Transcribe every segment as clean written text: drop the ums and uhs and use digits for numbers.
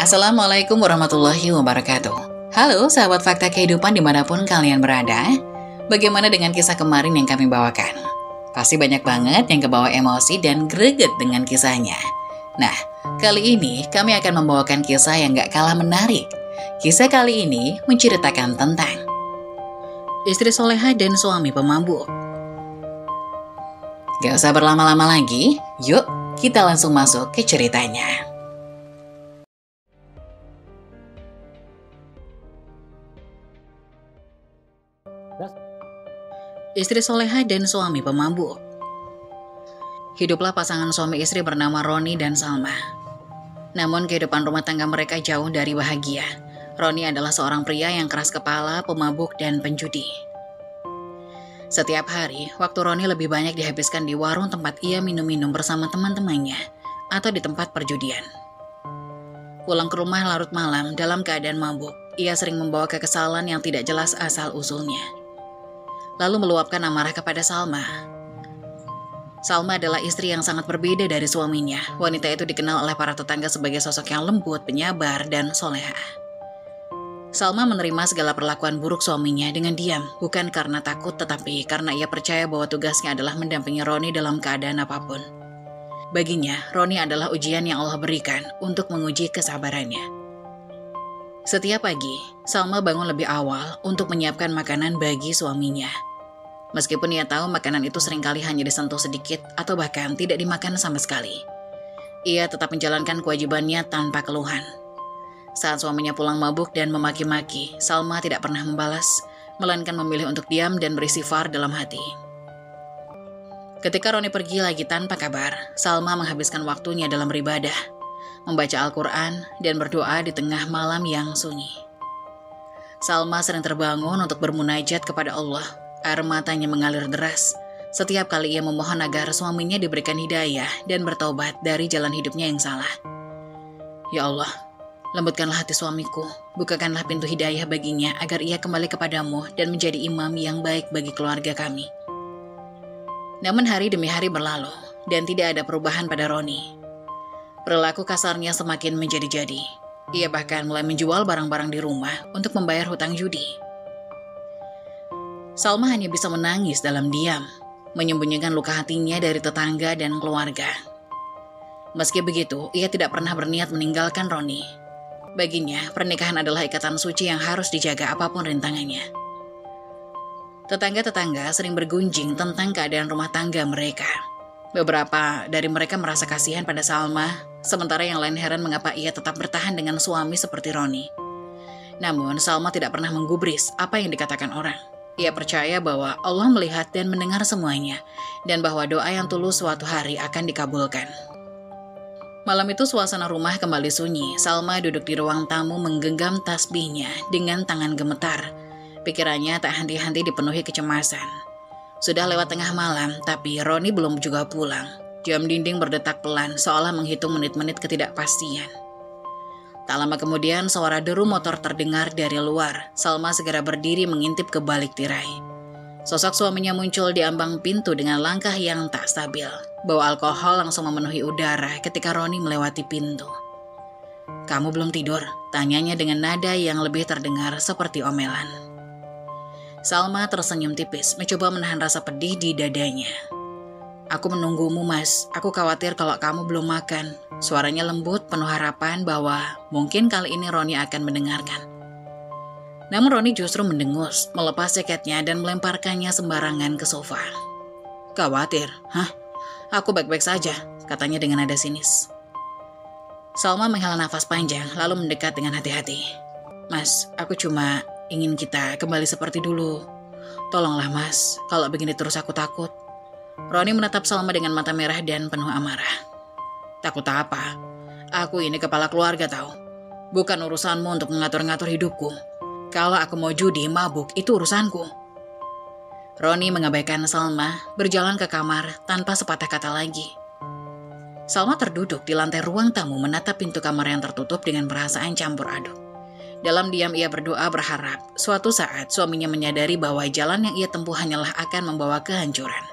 Assalamualaikum warahmatullahi wabarakatuh. Halo sahabat fakta kehidupan dimanapun kalian berada. Bagaimana dengan kisah kemarin yang kami bawakan? Pasti banyak banget yang kebawa emosi dan greget dengan kisahnya. Nah, kali ini kami akan membawakan kisah yang gak kalah menarik. Kisah kali ini menceritakan tentang istri soleha dan suami pemabuk. Gak usah berlama-lama lagi, yuk kita langsung masuk ke ceritanya. Istri soleha dan suami pemabuk. Hiduplah pasangan suami istri bernama Roni dan Salma. Namun kehidupan rumah tangga mereka jauh dari bahagia. Roni adalah seorang pria yang keras kepala, pemabuk, dan penjudi. Setiap hari, waktu Roni lebih banyak dihabiskan di warung tempat ia minum-minum bersama teman-temannya atau di tempat perjudian. Pulang ke rumah larut malam dalam keadaan mabuk, ia sering membawa kekesalan yang tidak jelas asal-usulnya. Lalu meluapkan amarah kepada Salma. Salma adalah istri yang sangat berbeda dari suaminya. Wanita itu dikenal oleh para tetangga sebagai sosok yang lembut, penyabar, dan soleha. Salma menerima segala perlakuan buruk suaminya dengan diam, bukan karena takut tetapi karena ia percaya bahwa tugasnya adalah mendampingi Roni dalam keadaan apapun. Baginya, Roni adalah ujian yang Allah berikan untuk menguji kesabarannya. Setiap pagi, Salma bangun lebih awal untuk menyiapkan makanan bagi suaminya. Meskipun ia tahu makanan itu seringkali hanya disentuh sedikit atau bahkan tidak dimakan sama sekali. Ia tetap menjalankan kewajibannya tanpa keluhan. Saat suaminya pulang mabuk dan memaki-maki, Salma tidak pernah membalas, melainkan memilih untuk diam dan beristighfar dalam hati. Ketika Roni pergi lagi tanpa kabar, Salma menghabiskan waktunya dalam beribadah, membaca Al-Quran, dan berdoa di tengah malam yang sunyi. Salma sering terbangun untuk bermunajat kepada Allah. Air matanya mengalir deras setiap kali ia memohon agar suaminya diberikan hidayah dan bertaubat dari jalan hidupnya yang salah. Ya Allah, lembutkanlah hati suamiku, bukakanlah pintu hidayah baginya agar ia kembali kepadamu dan menjadi imam yang baik bagi keluarga kami. Namun hari demi hari berlalu dan tidak ada perubahan pada Roni. Perilaku kasarnya semakin menjadi-jadi. Ia bahkan mulai menjual barang-barang di rumah untuk membayar hutang judi. Salma hanya bisa menangis dalam diam, menyembunyikan luka hatinya dari tetangga dan keluarga. Meski begitu, ia tidak pernah berniat meninggalkan Roni. Baginya, pernikahan adalah ikatan suci yang harus dijaga apapun rintangannya. Tetangga-tetangga sering bergunjing tentang keadaan rumah tangga mereka. Beberapa dari mereka merasa kasihan pada Salma, sementara yang lain heran mengapa ia tetap bertahan dengan suami seperti Roni. Namun, Salma tidak pernah menggubris apa yang dikatakan orang. Ia percaya bahwa Allah melihat dan mendengar semuanya, dan bahwa doa yang tulus suatu hari akan dikabulkan. Malam itu suasana rumah kembali sunyi. Salma duduk di ruang tamu menggenggam tasbihnya dengan tangan gemetar. Pikirannya tak henti-henti dipenuhi kecemasan. Sudah lewat tengah malam, tapi Roni belum juga pulang. Jam dinding berdetak pelan, seolah menghitung menit-menit ketidakpastian. Tak lama kemudian, suara deru motor terdengar dari luar. Salma segera berdiri mengintip ke balik tirai. Sosok suaminya muncul di ambang pintu dengan langkah yang tak stabil. Bau alkohol langsung memenuhi udara ketika Roni melewati pintu. "Kamu belum tidur?" tanyanya dengan nada yang lebih terdengar seperti omelan. Salma tersenyum tipis, mencoba menahan rasa pedih di dadanya. "Aku menunggumu, Mas. Aku khawatir kalau kamu belum makan." Suaranya lembut, penuh harapan bahwa mungkin kali ini Roni akan mendengarkan. Namun Roni justru mendengus, melepas jaketnya dan melemparkannya sembarangan ke sofa. "Khawatir? Hah? Aku baik-baik saja," katanya dengan nada sinis. Salma menghela nafas panjang, lalu mendekat dengan hati-hati. "Mas, aku cuma ingin kita kembali seperti dulu. Tolonglah Mas, kalau begini terus aku takut." Roni menatap Salma dengan mata merah dan penuh amarah. "Takut apa? Aku ini kepala keluarga tahu. Bukan urusanmu untuk mengatur-ngatur hidupku. Kalau aku mau judi, mabuk, itu urusanku." Roni mengabaikan Salma, berjalan ke kamar tanpa sepatah kata lagi. Salma terduduk di lantai ruang tamu menatap pintu kamar yang tertutup dengan perasaan campur aduk. Dalam diam ia berdoa berharap suatu saat suaminya menyadari bahwa jalan yang ia tempuh hanyalah akan membawa kehancuran.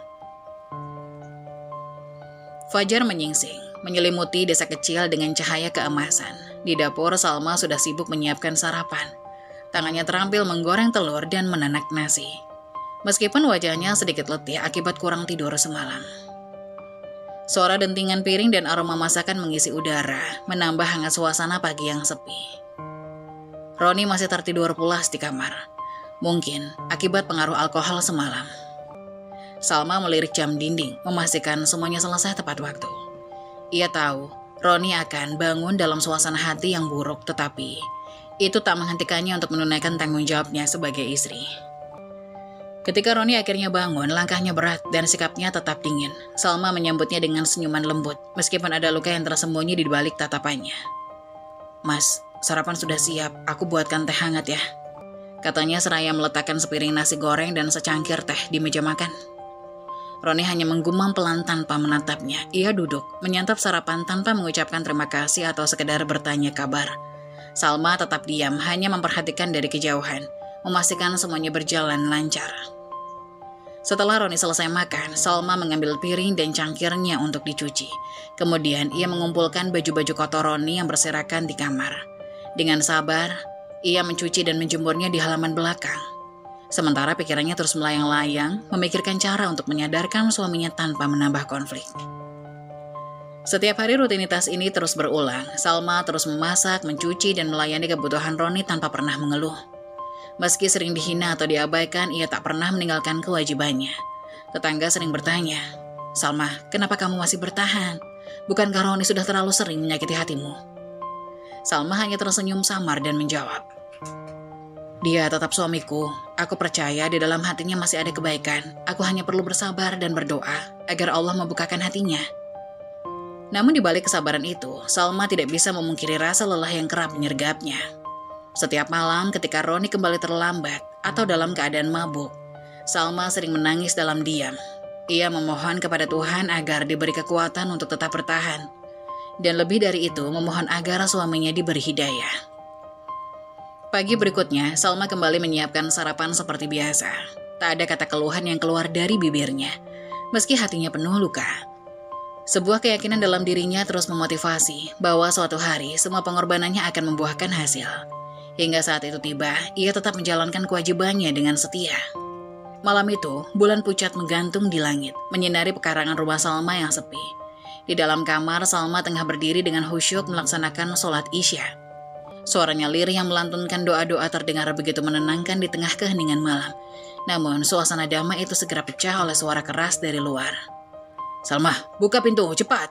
Fajar menyingsing, menyelimuti desa kecil dengan cahaya keemasan. Di dapur, Salma sudah sibuk menyiapkan sarapan. Tangannya terampil menggoreng telur dan menanak nasi. Meskipun wajahnya sedikit letih akibat kurang tidur semalam. Suara dentingan piring dan aroma masakan mengisi udara, menambah hangat suasana pagi yang sepi. Roni masih tertidur pulas di kamar. Mungkin akibat pengaruh alkohol semalam. Salma melirik jam dinding, memastikan semuanya selesai tepat waktu. Ia tahu Roni akan bangun dalam suasana hati yang buruk, tetapi itu tak menghentikannya untuk menunaikan tanggung jawabnya sebagai istri. Ketika Roni akhirnya bangun, langkahnya berat dan sikapnya tetap dingin. Salma menyambutnya dengan senyuman lembut, meskipun ada luka yang tersembunyi di balik tatapannya. "Mas, sarapan sudah siap, aku buatkan teh hangat ya," katanya seraya meletakkan sepiring nasi goreng dan secangkir teh di meja makan. Roni hanya menggumam pelan tanpa menatapnya. Ia duduk, menyantap sarapan tanpa mengucapkan terima kasih atau sekedar bertanya kabar. Salma tetap diam, hanya memperhatikan dari kejauhan, memastikan semuanya berjalan lancar. Setelah Roni selesai makan, Salma mengambil piring dan cangkirnya untuk dicuci. Kemudian ia mengumpulkan baju-baju kotor Roni yang berserakan di kamar. Dengan sabar, ia mencuci dan menjemurnya di halaman belakang. Sementara pikirannya terus melayang-layang, memikirkan cara untuk menyadarkan suaminya tanpa menambah konflik. Setiap hari rutinitas ini terus berulang. Salma terus memasak, mencuci, dan melayani kebutuhan Roni tanpa pernah mengeluh. Meski sering dihina atau diabaikan, ia tak pernah meninggalkan kewajibannya. Tetangga sering bertanya, "Salma, kenapa kamu masih bertahan? Bukankah Roni sudah terlalu sering menyakiti hatimu?" Salma hanya tersenyum samar dan menjawab, "Dia tetap suamiku. Aku percaya di dalam hatinya masih ada kebaikan. Aku hanya perlu bersabar dan berdoa agar Allah membukakan hatinya." Namun di balik kesabaran itu, Salma tidak bisa memungkiri rasa lelah yang kerap menyergapnya. Setiap malam ketika Roni kembali terlambat atau dalam keadaan mabuk, Salma sering menangis dalam diam. Ia memohon kepada Tuhan agar diberi kekuatan untuk tetap bertahan. Dan lebih dari itu, memohon agar suaminya diberi hidayah. Pagi berikutnya, Salma kembali menyiapkan sarapan seperti biasa. Tak ada kata keluhan yang keluar dari bibirnya, meski hatinya penuh luka. Sebuah keyakinan dalam dirinya terus memotivasi bahwa suatu hari semua pengorbanannya akan membuahkan hasil. Hingga saat itu tiba, ia tetap menjalankan kewajibannya dengan setia. Malam itu, bulan pucat menggantung di langit, menyinari pekarangan rumah Salma yang sepi. Di dalam kamar, Salma tengah berdiri dengan khusyuk melaksanakan sholat Isya. Suaranya lirih yang melantunkan doa-doa terdengar begitu menenangkan di tengah keheningan malam. Namun, suasana damai itu segera pecah oleh suara keras dari luar. "Salma, buka pintu, cepat!"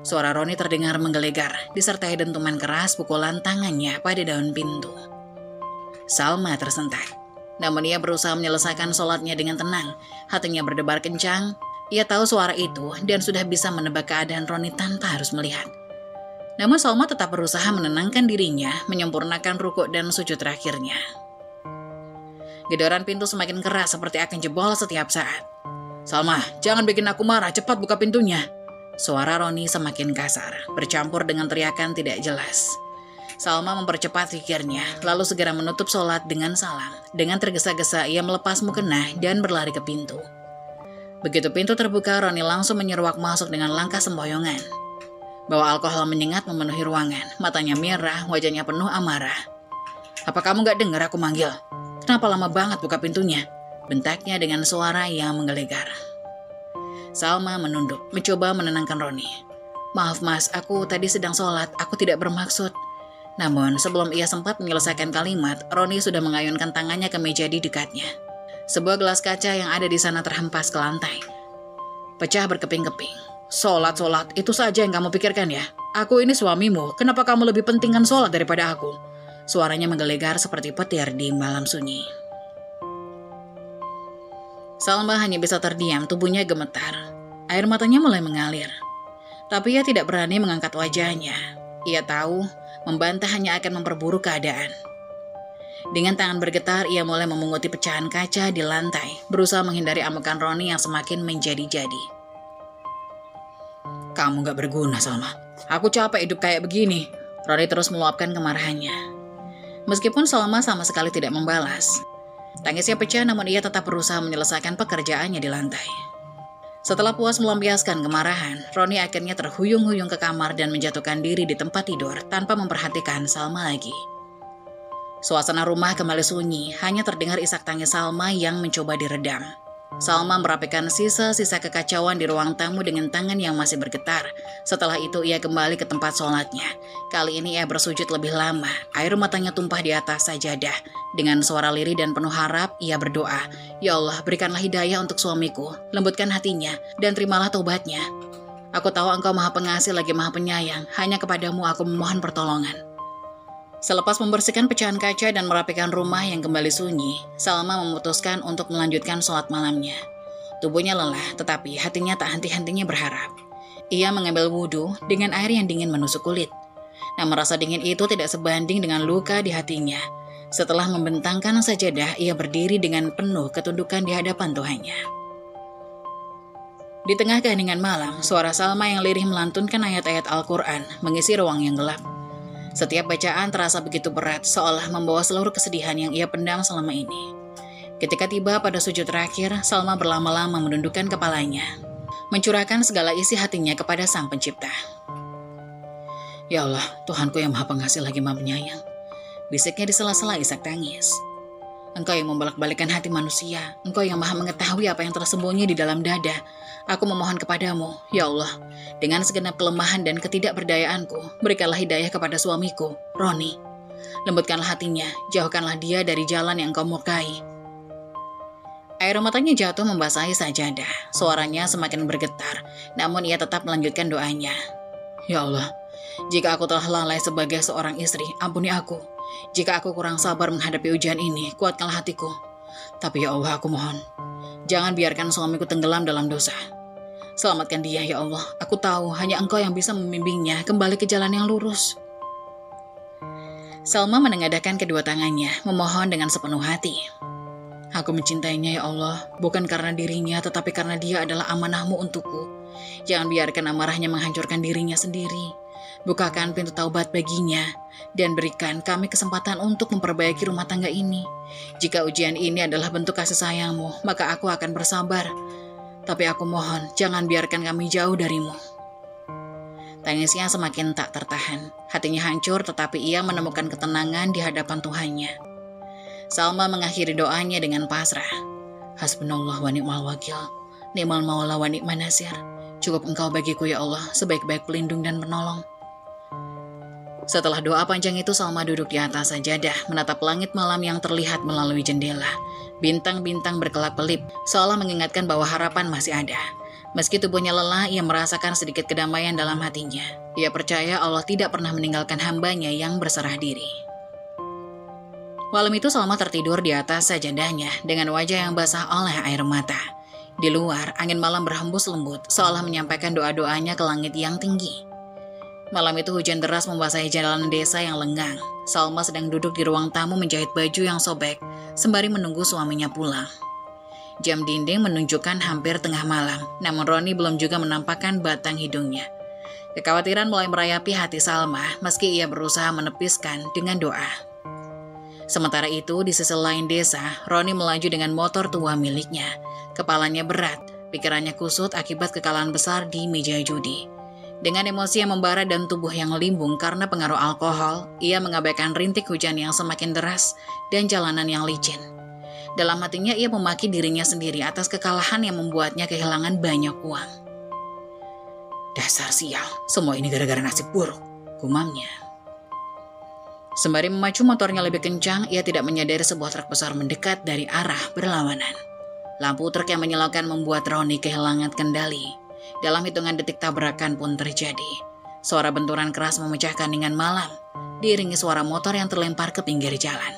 Suara Roni terdengar menggelegar, disertai dentuman keras pukulan tangannya pada daun pintu. Salma tersentak. Namun ia berusaha menyelesaikan sholatnya dengan tenang. Hatinya berdebar kencang. Ia tahu suara itu dan sudah bisa menebak keadaan Roni tanpa harus melihat. Namun Salma tetap berusaha menenangkan dirinya, menyempurnakan rukuk dan sujud terakhirnya. Gedoran pintu semakin keras seperti akan jebol setiap saat. "Salma, jangan bikin aku marah, cepat buka pintunya." Suara Roni semakin kasar, bercampur dengan teriakan tidak jelas. Salma mempercepat pikirnya, lalu segera menutup sholat dengan salam. Dengan tergesa-gesa, ia melepas mukena dan berlari ke pintu. Begitu pintu terbuka, Roni langsung menyeruak masuk dengan langkah semboyongan. Bau alkohol menyengat memenuhi ruangan, matanya merah, wajahnya penuh amarah. "Apa kamu gak dengar aku manggil? Kenapa lama banget buka pintunya?" bentaknya dengan suara yang menggelegar. Salma menunduk, mencoba menenangkan Roni. "Maaf mas, aku tadi sedang sholat, aku tidak bermaksud." Namun sebelum ia sempat menyelesaikan kalimat, Roni sudah mengayunkan tangannya ke meja di dekatnya. Sebuah gelas kaca yang ada di sana terhempas ke lantai, pecah berkeping-keping. "Sholat, itu saja yang kamu pikirkan ya? Aku ini suamimu, kenapa kamu lebih pentingkan sholat daripada aku?" Suaranya menggelegar seperti petir di malam sunyi. Salma hanya bisa terdiam, tubuhnya gemetar. Air matanya mulai mengalir. Tapi ia tidak berani mengangkat wajahnya. Ia tahu, membantah hanya akan memperburuk keadaan. Dengan tangan bergetar, ia mulai memunguti pecahan kaca di lantai, berusaha menghindari amukan Roni yang semakin menjadi-jadi. "Kamu gak berguna, Salma. Aku capek hidup kayak begini." Roni terus meluapkan kemarahannya. Meskipun Salma sama sekali tidak membalas. Tangisnya pecah, namun ia tetap berusaha menyelesaikan pekerjaannya di lantai. Setelah puas melampiaskan kemarahan, Roni akhirnya terhuyung-huyung ke kamar dan menjatuhkan diri di tempat tidur tanpa memperhatikan Salma lagi. Suasana rumah kembali sunyi, hanya terdengar isak tangis Salma yang mencoba diredam. Salma merapikan sisa-sisa kekacauan di ruang tamu dengan tangan yang masih bergetar. Setelah itu ia kembali ke tempat sholatnya. Kali ini ia bersujud lebih lama. Air matanya tumpah di atas sajadah. Dengan suara lirih dan penuh harap, ia berdoa, "Ya Allah, berikanlah hidayah untuk suamiku, lembutkan hatinya, dan terimalah taubatnya. Aku tahu Engkau Maha Pengasih lagi Maha Penyayang, hanya kepadamu aku memohon pertolongan." Selepas membersihkan pecahan kaca dan merapikan rumah yang kembali sunyi, Salma memutuskan untuk melanjutkan sholat malamnya. Tubuhnya lelah, tetapi hatinya tak henti-hentinya berharap. Ia mengambil wudhu dengan air yang dingin menusuk kulit. Namun rasa dingin itu tidak sebanding dengan luka di hatinya. Setelah membentangkan sajadah, ia berdiri dengan penuh ketundukan di hadapan Tuhannya. Di tengah keheningan malam, suara Salma yang lirih melantunkan ayat-ayat Al-Quran mengisi ruang yang gelap. Setiap bacaan terasa begitu berat, seolah membawa seluruh kesedihan yang ia pendam selama ini. Ketika tiba pada sujud terakhir, Salma berlama-lama menundukkan kepalanya, mencurahkan segala isi hatinya kepada Sang Pencipta. "Ya Allah, Tuhanku yang Maha Pengasih lagi Maha Penyayang," bisiknya di sela-sela isak tangis. "Engkau yang membolak-balikan hati manusia, Engkau yang Maha mengetahui apa yang tersembunyi di dalam dada. Aku memohon kepadamu, ya Allah, dengan segenap kelemahan dan ketidakberdayaanku, berikanlah hidayah kepada suamiku, Roni. Lembutkanlah hatinya, jauhkanlah dia dari jalan yang Engkau murkai." Air matanya jatuh membasahi sajadah, suaranya semakin bergetar, namun ia tetap melanjutkan doanya. "Ya Allah, jika aku telah lalai sebagai seorang istri, ampuni aku. Jika aku kurang sabar menghadapi ujian ini, kuatkanlah hatiku. Tapi ya Allah, aku mohon, jangan biarkan suamiku tenggelam dalam dosa. Selamatkan dia ya Allah, aku tahu hanya Engkau yang bisa membimbingnya kembali ke jalan yang lurus." Salma menengadahkan kedua tangannya, memohon dengan sepenuh hati. "Aku mencintainya ya Allah, bukan karena dirinya, tetapi karena dia adalah amanah-Mu untukku. Jangan biarkan amarahnya menghancurkan dirinya sendiri. Bukakan pintu taubat baginya, dan berikan kami kesempatan untuk memperbaiki rumah tangga ini. Jika ujian ini adalah bentuk kasih sayang-Mu, maka aku akan bersabar. Tapi aku mohon, jangan biarkan kami jauh dari-Mu." Tangisnya semakin tak tertahan. Hatinya hancur, tetapi ia menemukan ketenangan di hadapan Tuhannya. Salma mengakhiri doanya dengan pasrah. "Hasbunallah wa ni'mal wakil, ni'mal maula wa ni'man nasir. Cukup Engkau bagiku ya Allah, sebaik-baik pelindung dan penolong." Setelah doa panjang itu, Salma duduk di atas sajadah, menatap langit malam yang terlihat melalui jendela. Bintang-bintang berkelap-kelip, seolah mengingatkan bahwa harapan masih ada. Meski tubuhnya lelah, ia merasakan sedikit kedamaian dalam hatinya. Ia percaya Allah tidak pernah meninggalkan hambanya yang berserah diri. Malam itu Salma tertidur di atas sajadahnya dengan wajah yang basah oleh air mata. Di luar, angin malam berhembus lembut, seolah menyampaikan doa-doanya ke langit yang tinggi. Malam itu hujan deras membasahi jalan desa yang lengang. Salma sedang duduk di ruang tamu menjahit baju yang sobek, sembari menunggu suaminya pulang. Jam dinding menunjukkan hampir tengah malam, namun Roni belum juga menampakkan batang hidungnya. Kekhawatiran mulai merayapi hati Salma, meski ia berusaha menepiskan dengan doa. Sementara itu, di sisi lain desa, Roni melaju dengan motor tua miliknya. Kepalanya berat, pikirannya kusut akibat kekalahan besar di meja judi. Dengan emosi yang membara dan tubuh yang limbung karena pengaruh alkohol, ia mengabaikan rintik hujan yang semakin deras dan jalanan yang licin. Dalam hatinya ia memaki dirinya sendiri atas kekalahan yang membuatnya kehilangan banyak uang. "Dasar sial, semua ini gara-gara nasib buruk," gumamnya. Sembari memacu motornya lebih kencang, ia tidak menyadari sebuah truk besar mendekat dari arah berlawanan. Lampu truk yang menyalakan membuat Roni kehilangan kendali. Dalam hitungan detik tabrakan pun terjadi. Suara benturan keras memecahkan keheningan malam, diiringi suara motor yang terlempar ke pinggir jalan.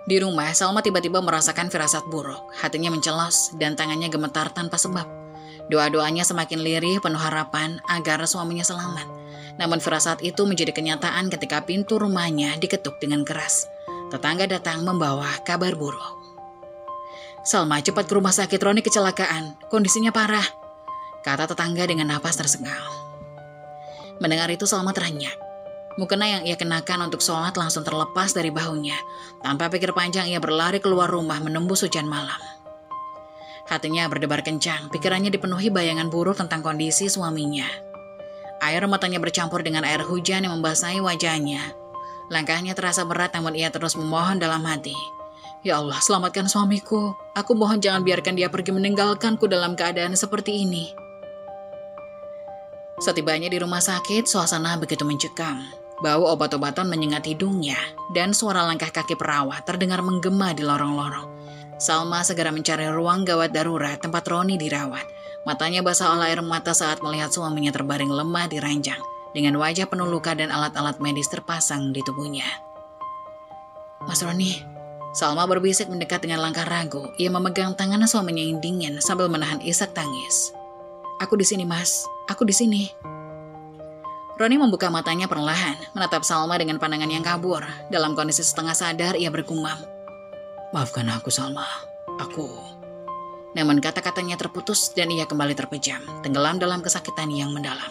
Di rumah, Salma tiba-tiba merasakan firasat buruk. Hatinya mencelos dan tangannya gemetar tanpa sebab. Doa-doanya semakin lirih, penuh harapan agar suaminya selamat. Namun firasat itu menjadi kenyataan ketika pintu rumahnya diketuk dengan keras. Tetangga datang membawa kabar buruk. "Salma, cepat ke rumah sakit, Roni kecelakaan. Kondisinya parah," kata tetangga dengan napas tersengal. Mendengar itu Salma terenyak. Mukena yang ia kenakan untuk sholat langsung terlepas dari bahunya. Tanpa pikir panjang ia berlari keluar rumah menembus hujan malam. Hatinya berdebar kencang, pikirannya dipenuhi bayangan buruk tentang kondisi suaminya. Air matanya bercampur dengan air hujan yang membasahi wajahnya. Langkahnya terasa berat namun ia terus memohon dalam hati. Ya Allah, selamatkan suamiku. Aku mohon jangan biarkan dia pergi meninggalkanku dalam keadaan seperti ini. Setibanya di rumah sakit, suasana begitu mencekam. Bau obat-obatan menyengat hidungnya dan suara langkah kaki perawat terdengar menggema di lorong-lorong. Salma segera mencari ruang gawat darurat tempat Roni dirawat. Matanya basah oleh air mata saat melihat suaminya terbaring lemah di ranjang, dengan wajah penuh luka dan alat-alat medis terpasang di tubuhnya. Mas Roni, Salma berbisik mendekat dengan langkah ragu. Ia memegang tangan suaminya yang dingin sambil menahan isak tangis. Aku di sini, Mas. Aku di sini. Roni membuka matanya perlahan, menatap Salma dengan pandangan yang kabur. Dalam kondisi setengah sadar, ia bergumam. Maafkan aku, Salma. Aku... Namun kata-katanya terputus dan ia kembali terpejam, tenggelam dalam kesakitan yang mendalam.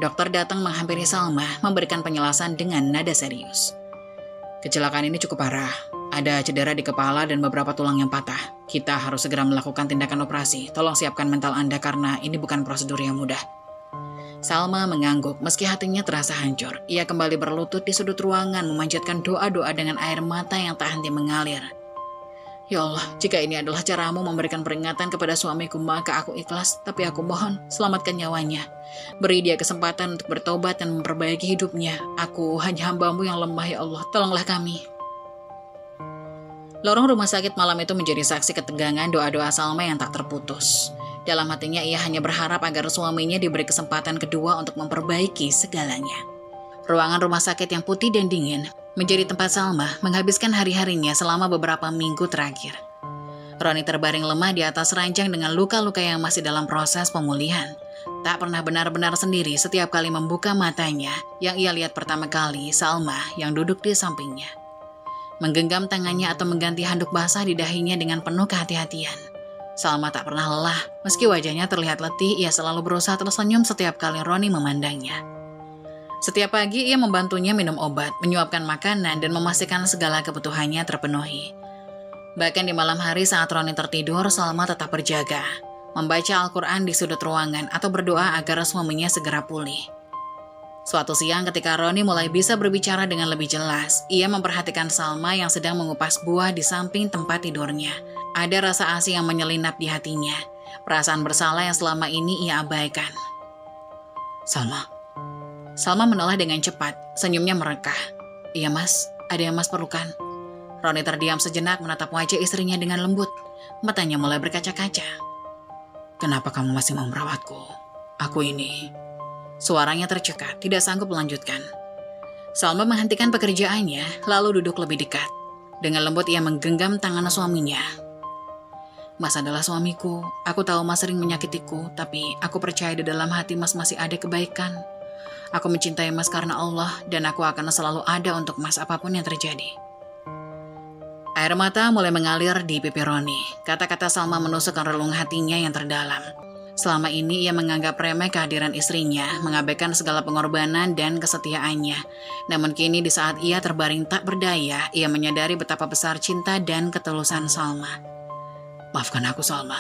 Dokter datang menghampiri Salma, memberikan penjelasan dengan nada serius. Kecelakaan ini cukup parah. Ada cedera di kepala dan beberapa tulang yang patah. Kita harus segera melakukan tindakan operasi. Tolong siapkan mental Anda karena ini bukan prosedur yang mudah. Salma mengangguk meski hatinya terasa hancur. Ia kembali berlutut di sudut ruangan memanjatkan doa-doa dengan air mata yang tak henti mengalir. Ya Allah, jika ini adalah caramu memberikan peringatan kepada suamiku, maka aku ikhlas. Tapi aku mohon, selamatkan nyawanya. Beri dia kesempatan untuk bertobat dan memperbaiki hidupnya. Aku hanya hamba-Mu yang lemah, ya Allah. Tolonglah kami. Lorong rumah sakit malam itu menjadi saksi ketegangan doa-doa Salma yang tak terputus. Dalam hatinya ia hanya berharap agar suaminya diberi kesempatan kedua untuk memperbaiki segalanya. Ruangan rumah sakit yang putih dan dingin menjadi tempat Salma menghabiskan hari-harinya selama beberapa minggu terakhir. Roni terbaring lemah di atas ranjang dengan luka-luka yang masih dalam proses pemulihan. Tak pernah benar-benar sendiri setiap kali membuka matanya, yang ia lihat pertama kali Salma yang duduk di sampingnya. Menggenggam tangannya atau mengganti handuk basah di dahinya dengan penuh kehati-hatian. Salma tak pernah lelah, meski wajahnya terlihat letih, ia selalu berusaha tersenyum setiap kali Roni memandangnya. Setiap pagi ia membantunya minum obat, menyuapkan makanan, dan memastikan segala kebutuhannya terpenuhi. Bahkan di malam hari saat Roni tertidur, Salma tetap berjaga, membaca Al-Quran di sudut ruangan atau berdoa agar suaminya segera pulih. Suatu siang ketika Roni mulai bisa berbicara dengan lebih jelas, ia memperhatikan Salma yang sedang mengupas buah di samping tempat tidurnya. Ada rasa asing yang menyelinap di hatinya, perasaan bersalah yang selama ini ia abaikan. Salma menoleh dengan cepat, senyumnya merekah. Iya mas, ada yang mas perlukan. Roni terdiam sejenak menatap wajah istrinya dengan lembut. Matanya mulai berkaca-kaca. Kenapa kamu masih mau merawatku? Aku ini... Suaranya tercekat, tidak sanggup melanjutkan. Salma menghentikan pekerjaannya, lalu duduk lebih dekat. Dengan lembut ia menggenggam tangan suaminya. Mas adalah suamiku, aku tahu mas sering menyakitiku, tapi aku percaya di dalam hati mas masih ada kebaikan. Aku mencintai mas karena Allah, dan aku akan selalu ada untuk mas apapun yang terjadi. Air mata mulai mengalir di pipi Roni. Kata-kata Salma menusukkan relung hatinya yang terdalam. Selama ini ia menganggap remeh kehadiran istrinya, mengabaikan segala pengorbanan dan kesetiaannya. Namun kini di saat ia terbaring tak berdaya, ia menyadari betapa besar cinta dan ketulusan Salma. Maafkan aku Salma,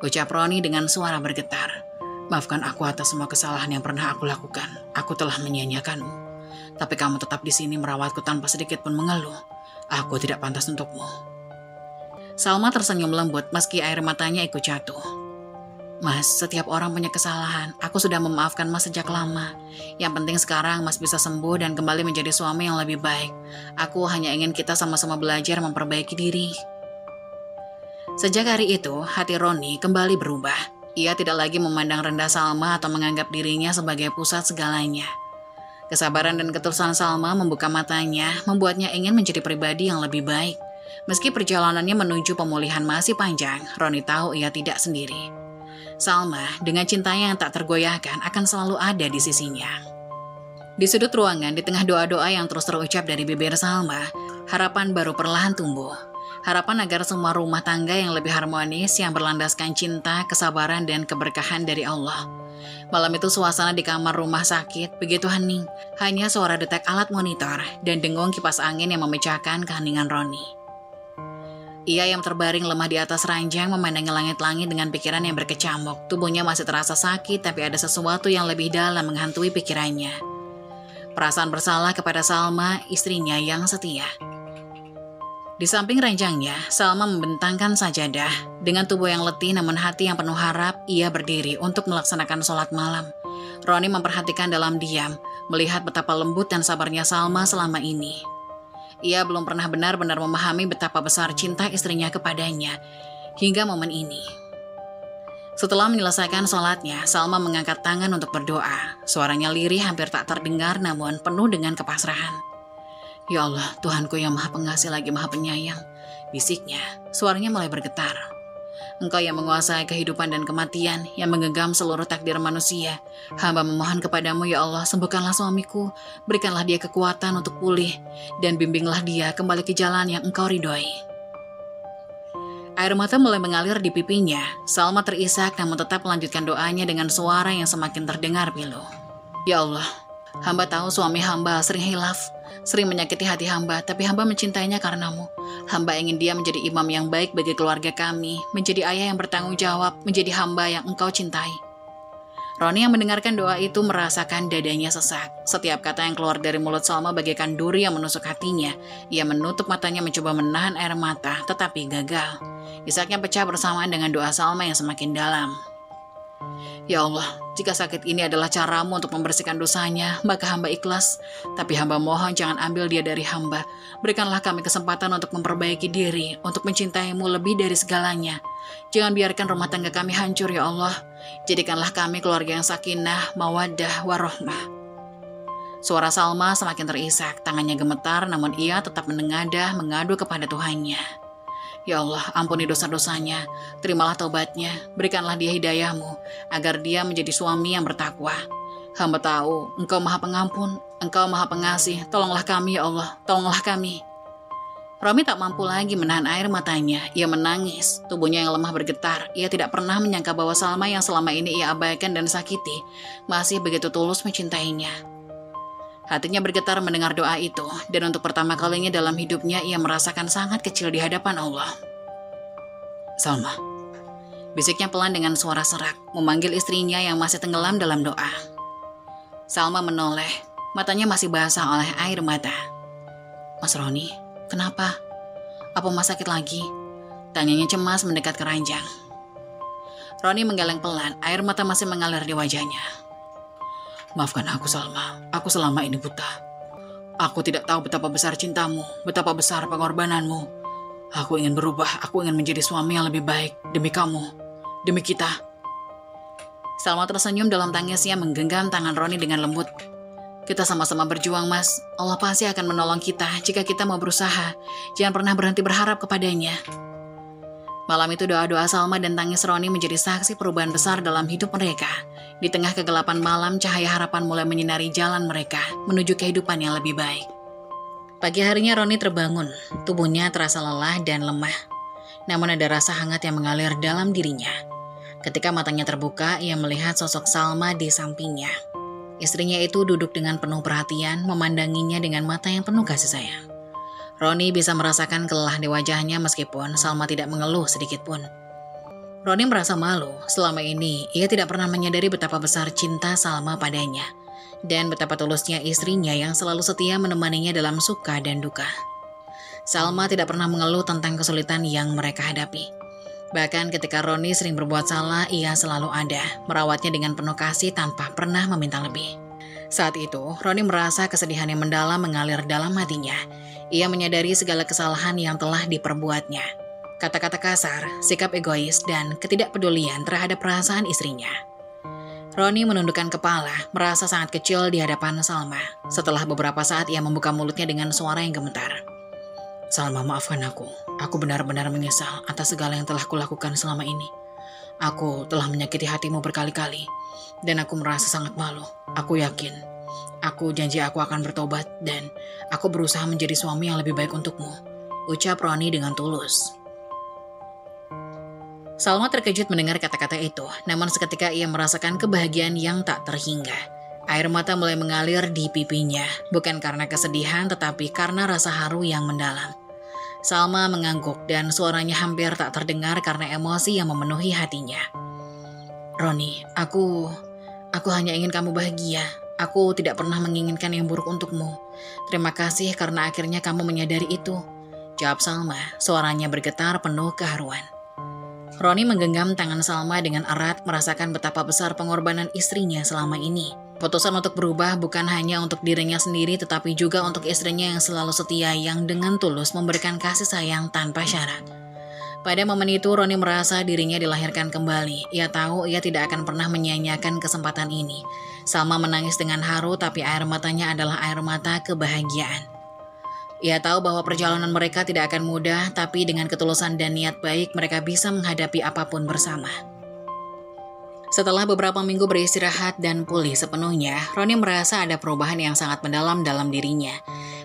ucap Roni dengan suara bergetar. Maafkan aku atas semua kesalahan yang pernah aku lakukan. Aku telah menyia-nyiakanmu. Tapi kamu tetap di sini merawatku tanpa sedikit pun mengeluh. Aku tidak pantas untukmu. Salma tersenyum lembut meski air matanya ikut jatuh. Mas, setiap orang punya kesalahan. Aku sudah memaafkan mas sejak lama. Yang penting sekarang mas bisa sembuh dan kembali menjadi suami yang lebih baik. Aku hanya ingin kita sama-sama belajar memperbaiki diri. Sejak hari itu, hati Roni kembali berubah. Ia tidak lagi memandang rendah Salma atau menganggap dirinya sebagai pusat segalanya. Kesabaran dan ketulusan Salma membuka matanya, membuatnya ingin menjadi pribadi yang lebih baik. Meski perjalanannya menuju pemulihan masih panjang, Roni tahu ia tidak sendiri. Salma, dengan cintanya yang tak tergoyahkan, akan selalu ada di sisinya. Di sudut ruangan, di tengah doa-doa yang terus terucap dari bibir Salma, harapan baru perlahan tumbuh. Harapan agar semua rumah tangga yang lebih harmonis, yang berlandaskan cinta, kesabaran, dan keberkahan dari Allah. Malam itu suasana di kamar rumah sakit begitu hening. Hanya suara detak alat monitor dan dengung kipas angin yang memecahkan keheningan Roni. Ia yang terbaring lemah di atas ranjang memandangi langit-langit dengan pikiran yang berkecamuk. Tubuhnya masih terasa sakit, tapi ada sesuatu yang lebih dalam menghantui pikirannya. Perasaan bersalah kepada Salma, istrinya yang setia. Di samping ranjangnya, Salma membentangkan sajadah. Dengan tubuh yang letih namun hati yang penuh harap, ia berdiri untuk melaksanakan sholat malam. Roni memperhatikan dalam diam, melihat betapa lembut dan sabarnya Salma selama ini. Ia belum pernah benar-benar memahami betapa besar cinta istrinya kepadanya hingga momen ini. Setelah menyelesaikan sholatnya, Salma mengangkat tangan untuk berdoa. Suaranya lirih hampir tak terdengar namun penuh dengan kepasrahan. Ya Allah, Tuhanku yang maha pengasih lagi maha penyayang, bisiknya. Suaranya mulai bergetar. Engkau yang menguasai kehidupan dan kematian, yang menggenggam seluruh takdir manusia. Hamba memohon kepadamu ya Allah, sembuhkanlah suamiku, berikanlah dia kekuatan untuk pulih, dan bimbinglah dia kembali ke jalan yang engkau ridhoi. Air mata mulai mengalir di pipinya. Salma terisak namun tetap melanjutkan doanya dengan suara yang semakin terdengar pilu. Ya Allah, hamba tahu suami hamba sering hilaf, sering menyakiti hati hamba, tapi hamba mencintainya karenamu. Hamba ingin dia menjadi imam yang baik bagi keluarga kami, menjadi ayah yang bertanggung jawab, menjadi hamba yang engkau cintai. Roni yang mendengarkan doa itu merasakan dadanya sesak. Setiap kata yang keluar dari mulut Salma bagaikan duri yang menusuk hatinya. Ia menutup matanya mencoba menahan air mata, tetapi gagal. Isaknya pecah bersamaan dengan doa Salma yang semakin dalam. Ya Allah, jika sakit ini adalah caramu untuk membersihkan dosanya, maka hamba ikhlas. Tapi hamba mohon jangan ambil dia dari hamba. Berikanlah kami kesempatan untuk memperbaiki diri, untuk mencintaimu lebih dari segalanya. Jangan biarkan rumah tangga kami hancur ya Allah. Jadikanlah kami keluarga yang sakinah, mawaddah, warohmah. Suara Salma semakin terisak, tangannya gemetar namun ia tetap menengadah mengadu kepada Tuhannya. Ya Allah, ampuni dosa-dosanya, terimalah taubatnya, berikanlah dia hidayahmu, agar dia menjadi suami yang bertakwa. Hamba tahu, engkau maha pengampun, engkau maha pengasih, tolonglah kami ya Allah, tolonglah kami. Romi tak mampu lagi menahan air matanya, ia menangis, tubuhnya yang lemah bergetar, ia tidak pernah menyangka bahwa Salma yang selama ini ia abaikan dan sakiti, masih begitu tulus mencintainya. Hatinya bergetar mendengar doa itu, dan untuk pertama kalinya dalam hidupnya ia merasakan sangat kecil di hadapan Allah. Salma, bisiknya pelan dengan suara serak, memanggil istrinya yang masih tenggelam dalam doa. Salma menoleh, matanya masih basah oleh air mata. Mas Roni, kenapa? Apa mas sakit lagi? Tanyanya cemas mendekat ke ranjang. Roni menggeleng pelan, air mata masih mengalir di wajahnya. Maafkan aku Salma, aku selama ini buta. Aku tidak tahu betapa besar cintamu, betapa besar pengorbananmu. Aku ingin berubah, aku ingin menjadi suami yang lebih baik, demi kamu, demi kita. Salma tersenyum dalam tangisnya menggenggam tangan Roni dengan lembut. Kita sama-sama berjuang mas, Allah pasti akan menolong kita jika kita mau berusaha. Jangan pernah berhenti berharap kepadanya. Malam itu doa-doa Salma dan tangis Roni menjadi saksi perubahan besar dalam hidup mereka. Di tengah kegelapan malam, cahaya harapan mulai menyinari jalan mereka menuju kehidupan yang lebih baik. Pagi harinya Roni terbangun, tubuhnya terasa lelah dan lemah. Namun ada rasa hangat yang mengalir dalam dirinya. Ketika matanya terbuka, ia melihat sosok Salma di sampingnya. Istrinya itu duduk dengan penuh perhatian, memandanginya dengan mata yang penuh kasih sayang. Roni bisa merasakan kelelahan di wajahnya meskipun Salma tidak mengeluh sedikit pun. Roni merasa malu, selama ini ia tidak pernah menyadari betapa besar cinta Salma padanya, dan betapa tulusnya istrinya yang selalu setia menemaninya dalam suka dan duka. Salma tidak pernah mengeluh tentang kesulitan yang mereka hadapi. Bahkan ketika Roni sering berbuat salah, ia selalu ada, merawatnya dengan penuh kasih tanpa pernah meminta lebih. Saat itu, Roni merasa kesedihan yang mendalam mengalir dalam hatinya. Ia menyadari segala kesalahan yang telah diperbuatnya. Kata-kata kasar, sikap egois, dan ketidakpedulian terhadap perasaan istrinya. Roni menundukkan kepala, merasa sangat kecil di hadapan Salma. Setelah beberapa saat ia membuka mulutnya dengan suara yang gemetar. Salma, maafkan aku. Aku benar-benar menyesal atas segala yang telah kulakukan selama ini. Aku telah menyakiti hatimu berkali-kali, dan aku merasa sangat malu. Aku yakin, aku janji aku akan bertobat, dan aku berusaha menjadi suami yang lebih baik untukmu, ucap Roni dengan tulus. Salma terkejut mendengar kata-kata itu, namun seketika ia merasakan kebahagiaan yang tak terhingga. Air mata mulai mengalir di pipinya, bukan karena kesedihan tetapi karena rasa haru yang mendalam. Salma mengangguk dan suaranya hampir tak terdengar karena emosi yang memenuhi hatinya. Roni, aku hanya ingin kamu bahagia. Aku tidak pernah menginginkan yang buruk untukmu. Terima kasih karena akhirnya kamu menyadari itu, jawab Salma, suaranya bergetar penuh keharuan. Roni menggenggam tangan Salma dengan erat, merasakan betapa besar pengorbanan istrinya selama ini. Putusan untuk berubah bukan hanya untuk dirinya sendiri, tetapi juga untuk istrinya yang selalu setia, yang dengan tulus memberikan kasih sayang tanpa syarat. Pada momen itu, Roni merasa dirinya dilahirkan kembali. Ia tahu ia tidak akan pernah menyia-nyiakan kesempatan ini. Salma menangis dengan haru, tapi air matanya adalah air mata kebahagiaan. Ia tahu bahwa perjalanan mereka tidak akan mudah, tapi dengan ketulusan dan niat baik, mereka bisa menghadapi apapun bersama. Setelah beberapa minggu beristirahat dan pulih sepenuhnya, Roni merasa ada perubahan yang sangat mendalam dalam dirinya.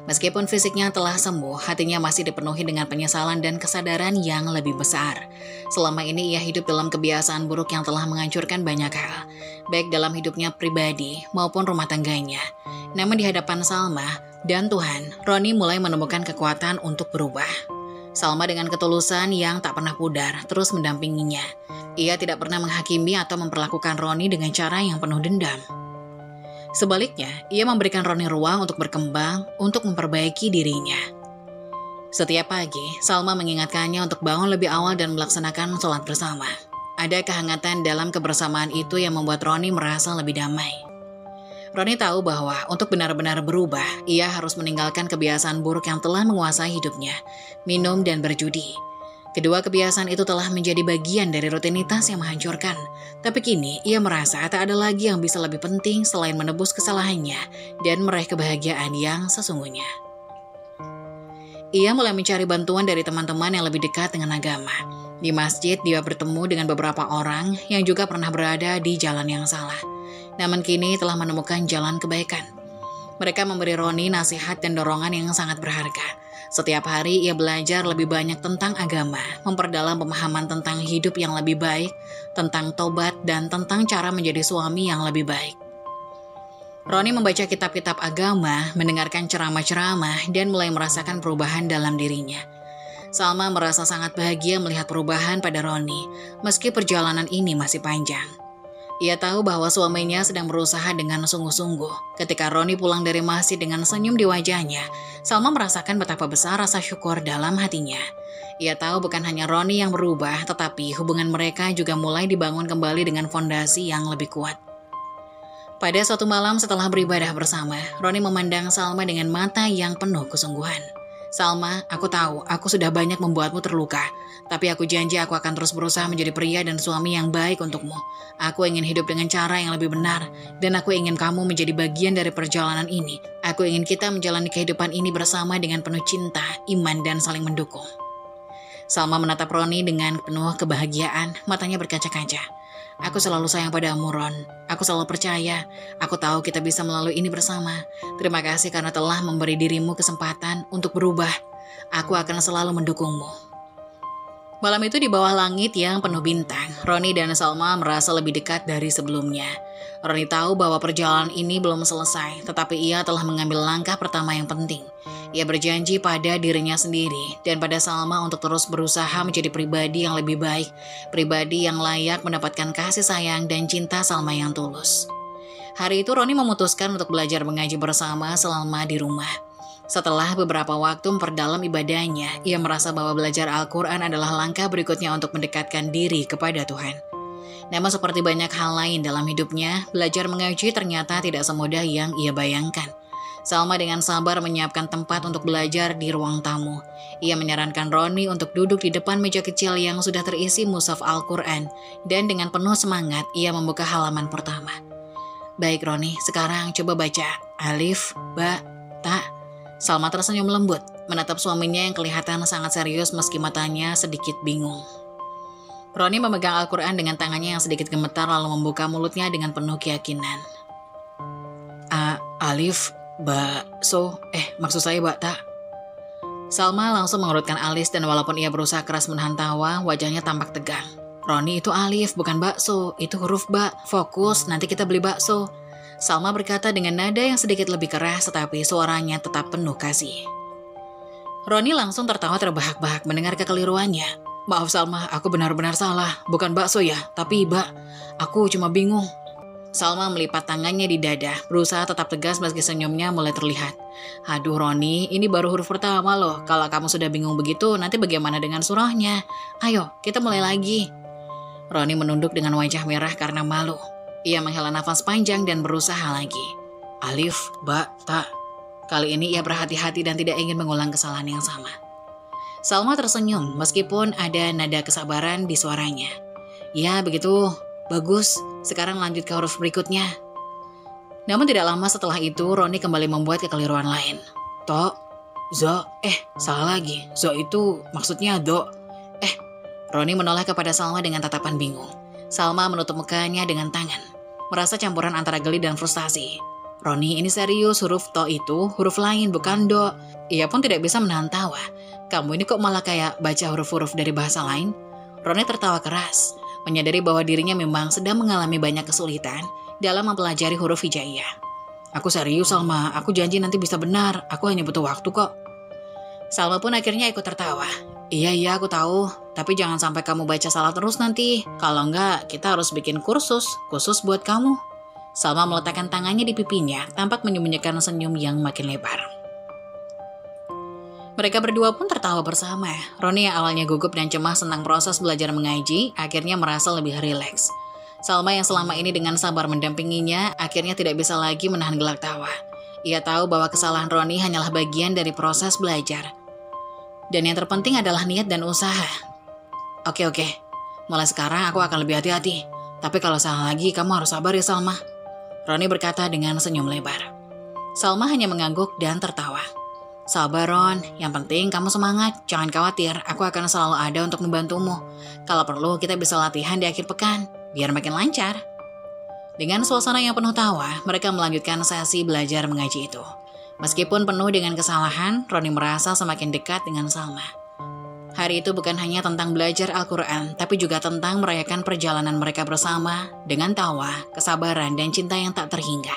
Meskipun fisiknya telah sembuh, hatinya masih dipenuhi dengan penyesalan dan kesadaran yang lebih besar. Selama ini ia hidup dalam kebiasaan buruk yang telah menghancurkan banyak hal, baik dalam hidupnya pribadi maupun rumah tangganya. Namun di hadapan Salma dan Tuhan, Roni mulai menemukan kekuatan untuk berubah. Salma dengan ketulusan yang tak pernah pudar terus mendampinginya. Ia tidak pernah menghakimi atau memperlakukan Roni dengan cara yang penuh dendam. Sebaliknya, ia memberikan Roni ruang untuk berkembang, untuk memperbaiki dirinya. Setiap pagi, Salma mengingatkannya untuk bangun lebih awal dan melaksanakan sholat bersama. Ada kehangatan dalam kebersamaan itu yang membuat Roni merasa lebih damai. Roni tahu bahwa untuk benar-benar berubah, ia harus meninggalkan kebiasaan buruk yang telah menguasai hidupnya, minum dan berjudi. Kedua kebiasaan itu telah menjadi bagian dari rutinitas yang menghancurkan. Tapi kini ia merasa tak ada lagi yang bisa lebih penting selain menebus kesalahannya dan meraih kebahagiaan yang sesungguhnya. Ia mulai mencari bantuan dari teman-teman yang lebih dekat dengan agama. Di masjid, dia bertemu dengan beberapa orang yang juga pernah berada di jalan yang salah. Namun kini telah menemukan jalan kebaikan. Mereka memberi Roni nasihat dan dorongan yang sangat berharga. Setiap hari ia belajar lebih banyak tentang agama, memperdalam pemahaman tentang hidup yang lebih baik, tentang tobat, dan tentang cara menjadi suami yang lebih baik. Roni membaca kitab-kitab agama, mendengarkan ceramah-ceramah, dan mulai merasakan perubahan dalam dirinya. Salma merasa sangat bahagia melihat perubahan pada Roni, meski perjalanan ini masih panjang. Ia tahu bahwa suaminya sedang berusaha dengan sungguh-sungguh. Ketika Roni pulang dari masjid dengan senyum di wajahnya, Salma merasakan betapa besar rasa syukur dalam hatinya. Ia tahu bukan hanya Roni yang berubah, tetapi hubungan mereka juga mulai dibangun kembali dengan fondasi yang lebih kuat. Pada suatu malam setelah beribadah bersama, Roni memandang Salma dengan mata yang penuh kesungguhan. Salma, aku tahu aku sudah banyak membuatmu terluka, tapi aku janji aku akan terus berusaha menjadi pria dan suami yang baik untukmu. Aku ingin hidup dengan cara yang lebih benar, dan aku ingin kamu menjadi bagian dari perjalanan ini. Aku ingin kita menjalani kehidupan ini bersama dengan penuh cinta, iman, dan saling mendukung. Salma menatap Roni dengan penuh kebahagiaan, matanya berkaca-kaca. Aku selalu sayang padamu, Ron. Aku selalu percaya. Aku tahu kita bisa melalui ini bersama. Terima kasih karena telah memberi dirimu kesempatan untuk berubah. Aku akan selalu mendukungmu. Malam itu di bawah langit yang penuh bintang, Roni dan Salma merasa lebih dekat dari sebelumnya. Roni tahu bahwa perjalanan ini belum selesai, tetapi ia telah mengambil langkah pertama yang penting. Ia berjanji pada dirinya sendiri dan pada Salma untuk terus berusaha menjadi pribadi yang lebih baik, pribadi yang layak mendapatkan kasih sayang dan cinta Salma yang tulus. Hari itu Roni memutuskan untuk belajar mengaji bersama selama di rumah. Setelah beberapa waktu memperdalam ibadahnya, ia merasa bahwa belajar Al-Quran adalah langkah berikutnya untuk mendekatkan diri kepada Tuhan. Namun seperti banyak hal lain dalam hidupnya, belajar mengaji ternyata tidak semudah yang ia bayangkan. Salma dengan sabar menyiapkan tempat untuk belajar di ruang tamu. Ia menyarankan Roni untuk duduk di depan meja kecil yang sudah terisi mushaf Al-Quran, dan dengan penuh semangat ia membuka halaman pertama. Baik Roni, sekarang coba baca Alif, Ba, Ta. Salma tersenyum lembut, menatap suaminya yang kelihatan sangat serius meski matanya sedikit bingung. Roni memegang Al-Quran dengan tangannya yang sedikit gemetar lalu membuka mulutnya dengan penuh keyakinan. Alif, Ba, So, maksud saya Ba, Ta. Salma langsung mengerutkan alis dan walaupun ia berusaha keras menahan tawa, wajahnya tampak tegang. Roni, itu alif, bukan bakso, itu huruf Ba. Fokus, nanti kita beli bakso. Salma berkata dengan nada yang sedikit lebih keras tetapi suaranya tetap penuh kasih. Roni langsung tertawa terbahak-bahak mendengar kekeliruannya. Maaf Salma, aku benar-benar salah. Bukan bakso ya, tapi Iba. Aku cuma bingung. Salma melipat tangannya di dada, berusaha tetap tegas meski senyumnya mulai terlihat. Aduh Roni, ini baru huruf pertama loh. Kalau kamu sudah bingung begitu, nanti bagaimana dengan surahnya? Ayo, kita mulai lagi. Roni menunduk dengan wajah merah karena malu. Ia menghela nafas panjang dan berusaha lagi. Alif, ba, ta. Kali ini ia berhati-hati dan tidak ingin mengulang kesalahan yang sama. Salma tersenyum meskipun ada nada kesabaran di suaranya. Ya begitu, bagus. Sekarang lanjut ke huruf berikutnya. Namun tidak lama setelah itu Roni kembali membuat kekeliruan lain. To, zo, salah lagi. Zo itu maksudnya do. Roni menoleh kepada Salma dengan tatapan bingung. Salma menutup mukanya dengan tangan, merasa campuran antara geli dan frustasi. Roni, ini serius, huruf to itu huruf lain, bukan do. Ia pun tidak bisa menahan tawa. Kamu ini kok malah kayak baca huruf-huruf dari bahasa lain? Roni tertawa keras, menyadari bahwa dirinya memang sedang mengalami banyak kesulitan dalam mempelajari huruf hijaiyah. Aku serius Salma, aku janji nanti bisa benar, aku hanya butuh waktu kok. Salma pun akhirnya ikut tertawa. Iya aku tahu, tapi jangan sampai kamu baca salah terus nanti. Kalau enggak, kita harus bikin khusus buat kamu. Salma meletakkan tangannya di pipinya, tampak menyembunyikan senyum yang makin lebar. Mereka berdua pun tertawa bersama. Roni yang awalnya gugup dan cemas tentang proses belajar mengaji, akhirnya merasa lebih rileks. Salma yang selama ini dengan sabar mendampinginya, akhirnya tidak bisa lagi menahan gelak tawa. Ia tahu bahwa kesalahan Roni hanyalah bagian dari proses belajar. Dan yang terpenting adalah niat dan usaha. Oke, mulai sekarang aku akan lebih hati-hati. Tapi kalau salah lagi, kamu harus sabar ya Salma. Roni berkata dengan senyum lebar. Salma hanya mengangguk dan tertawa. Sabar Ron, yang penting kamu semangat, jangan khawatir, aku akan selalu ada untuk membantumu. Kalau perlu kita bisa latihan di akhir pekan, biar makin lancar. Dengan suasana yang penuh tawa, mereka melanjutkan sesi belajar mengaji itu. Meskipun penuh dengan kesalahan, Roni merasa semakin dekat dengan Salma. Hari itu bukan hanya tentang belajar Al-Quran, tapi juga tentang merayakan perjalanan mereka bersama dengan tawa, kesabaran, dan cinta yang tak terhingga.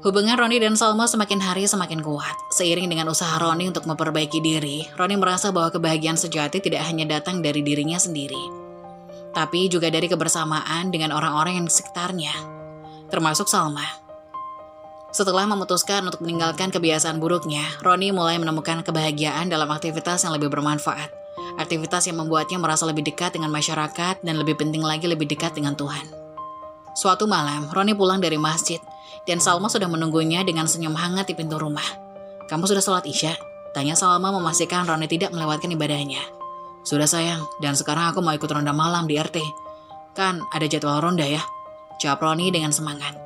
Hubungan Roni dan Salma semakin hari semakin kuat. Seiring dengan usaha Roni untuk memperbaiki diri, Roni merasa bahwa kebahagiaan sejati tidak hanya datang dari dirinya sendiri, tapi juga dari kebersamaan dengan orang-orang yang di sekitarnya, termasuk Salma. Setelah memutuskan untuk meninggalkan kebiasaan buruknya, Roni mulai menemukan kebahagiaan dalam aktivitas yang lebih bermanfaat. Aktivitas yang membuatnya merasa lebih dekat dengan masyarakat dan lebih penting lagi lebih dekat dengan Tuhan. Suatu malam, Roni pulang dari masjid dan Salma sudah menunggunya dengan senyum hangat di pintu rumah. Kamu sudah sholat Isya? Tanya Salma memastikan Roni tidak melewatkan ibadahnya. Sudah sayang, dan sekarang aku mau ikut ronda malam di RT. Kan ada jadwal ronda ya? Jawab Roni dengan semangat.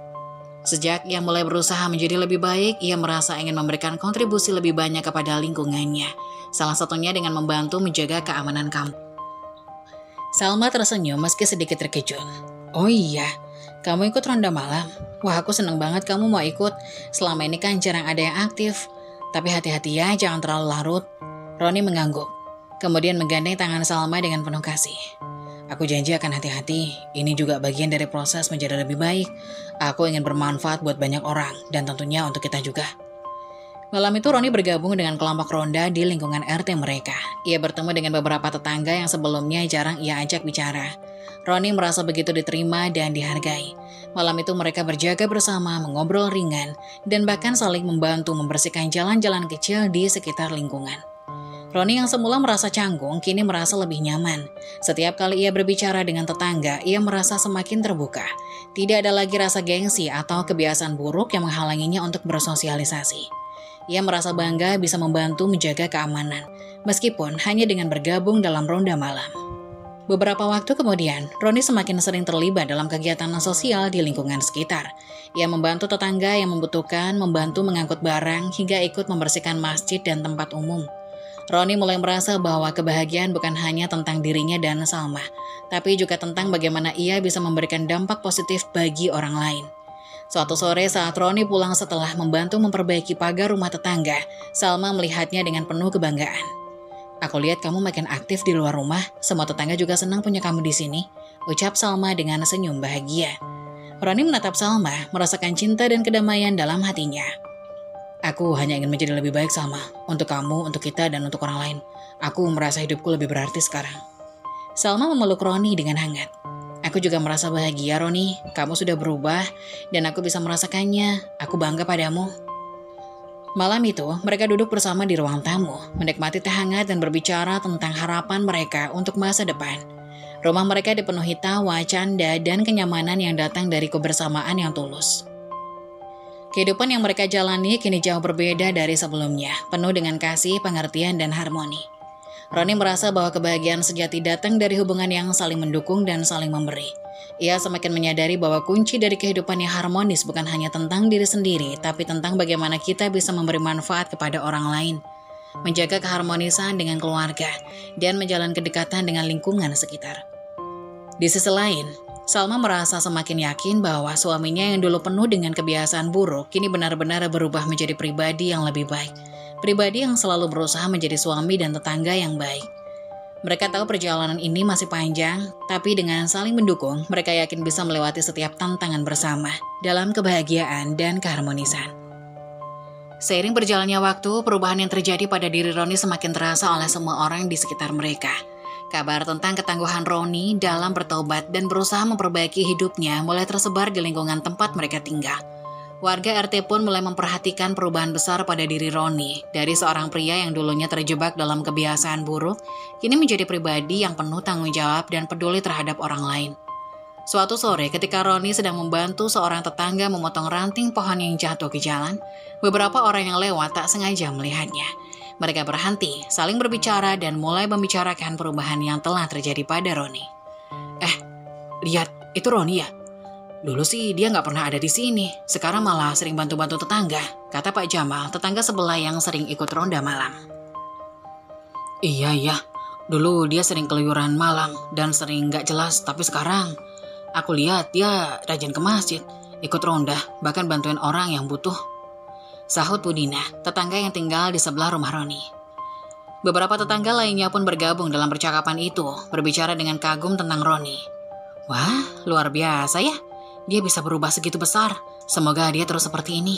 Sejak ia mulai berusaha menjadi lebih baik, ia merasa ingin memberikan kontribusi lebih banyak kepada lingkungannya. Salah satunya dengan membantu menjaga keamanan kampung. Salma tersenyum meski sedikit terkejut. Oh iya, kamu ikut ronda malam? Wah, aku seneng banget kamu mau ikut. Selama ini kan jarang ada yang aktif. Tapi hati-hati ya, jangan terlalu larut. Roni mengangguk, kemudian menggandeng tangan Salma dengan penuh kasih. Aku janji akan hati-hati, ini juga bagian dari proses menjadi lebih baik. Aku ingin bermanfaat buat banyak orang, dan tentunya untuk kita juga. Malam itu Roni bergabung dengan kelompok ronda di lingkungan RT mereka. Ia bertemu dengan beberapa tetangga yang sebelumnya jarang ia ajak bicara. Roni merasa begitu diterima dan dihargai. Malam itu mereka berjaga bersama, mengobrol ringan, dan bahkan saling membantu membersihkan jalan-jalan kecil di sekitar lingkungan. Roni yang semula merasa canggung, kini merasa lebih nyaman. Setiap kali ia berbicara dengan tetangga, ia merasa semakin terbuka. Tidak ada lagi rasa gengsi atau kebiasaan buruk yang menghalanginya untuk bersosialisasi. Ia merasa bangga bisa membantu menjaga keamanan, meskipun hanya dengan bergabung dalam ronda malam. Beberapa waktu kemudian, Roni semakin sering terlibat dalam kegiatan sosial di lingkungan sekitar. Ia membantu tetangga yang membutuhkan, membantu mengangkut barang, hingga ikut membersihkan masjid dan tempat umum. Roni mulai merasa bahwa kebahagiaan bukan hanya tentang dirinya dan Salma, tapi juga tentang bagaimana ia bisa memberikan dampak positif bagi orang lain. Suatu sore saat Roni pulang setelah membantu memperbaiki pagar rumah tetangga, Salma melihatnya dengan penuh kebanggaan. Aku lihat kamu makin aktif di luar rumah, semua tetangga juga senang punya kamu di sini, ucap Salma dengan senyum bahagia. Roni menatap Salma, merasakan cinta dan kedamaian dalam hatinya. Aku hanya ingin menjadi lebih baik, Salma. Untuk kamu, untuk kita, dan untuk orang lain. Aku merasa hidupku lebih berarti sekarang. Salma memeluk Roni dengan hangat. Aku juga merasa bahagia, Roni. Kamu sudah berubah, dan aku bisa merasakannya. Aku bangga padamu. Malam itu, mereka duduk bersama di ruang tamu, menikmati teh hangat dan berbicara tentang harapan mereka untuk masa depan. Rumah mereka dipenuhi tawa, canda, dan kenyamanan yang datang dari kebersamaan yang tulus. Kehidupan yang mereka jalani kini jauh berbeda dari sebelumnya, penuh dengan kasih, pengertian, dan harmoni. Roni merasa bahwa kebahagiaan sejati datang dari hubungan yang saling mendukung dan saling memberi. Ia semakin menyadari bahwa kunci dari kehidupan yang harmonis bukan hanya tentang diri sendiri, tapi tentang bagaimana kita bisa memberi manfaat kepada orang lain, menjaga keharmonisan dengan keluarga, dan menjalin kedekatan dengan lingkungan sekitar. Di sisi lain, Salma merasa semakin yakin bahwa suaminya yang dulu penuh dengan kebiasaan buruk kini benar-benar berubah menjadi pribadi yang lebih baik. Pribadi yang selalu berusaha menjadi suami dan tetangga yang baik. Mereka tahu perjalanan ini masih panjang, tapi dengan saling mendukung, mereka yakin bisa melewati setiap tantangan bersama dalam kebahagiaan dan keharmonisan. Seiring berjalannya waktu, perubahan yang terjadi pada diri Roni semakin terasa oleh semua orang di sekitar mereka. Kabar tentang ketangguhan Roni dalam bertobat dan berusaha memperbaiki hidupnya mulai tersebar di lingkungan tempat mereka tinggal. Warga RT pun mulai memperhatikan perubahan besar pada diri Roni. Dari seorang pria yang dulunya terjebak dalam kebiasaan buruk, kini menjadi pribadi yang penuh tanggung jawab dan peduli terhadap orang lain. Suatu sore ketika Roni sedang membantu seorang tetangga memotong ranting pohon yang jatuh ke jalan, beberapa orang yang lewat tak sengaja melihatnya. Mereka berhenti, saling berbicara dan mulai membicarakan perubahan yang telah terjadi pada Roni. Lihat, itu Roni ya? Dulu sih dia nggak pernah ada di sini, sekarang malah sering bantu-bantu tetangga, kata Pak Jamal, tetangga sebelah yang sering ikut ronda malam. Iya, dulu dia sering keluyuran malam dan sering nggak jelas, tapi sekarang aku lihat dia rajin ke masjid, ikut ronda, bahkan bantuin orang yang butuh. Sahut Budina, tetangga yang tinggal di sebelah rumah Roni. Beberapa tetangga lainnya pun bergabung dalam percakapan itu, berbicara dengan kagum tentang Roni. Wah, luar biasa ya, dia bisa berubah segitu besar, semoga dia terus seperti ini.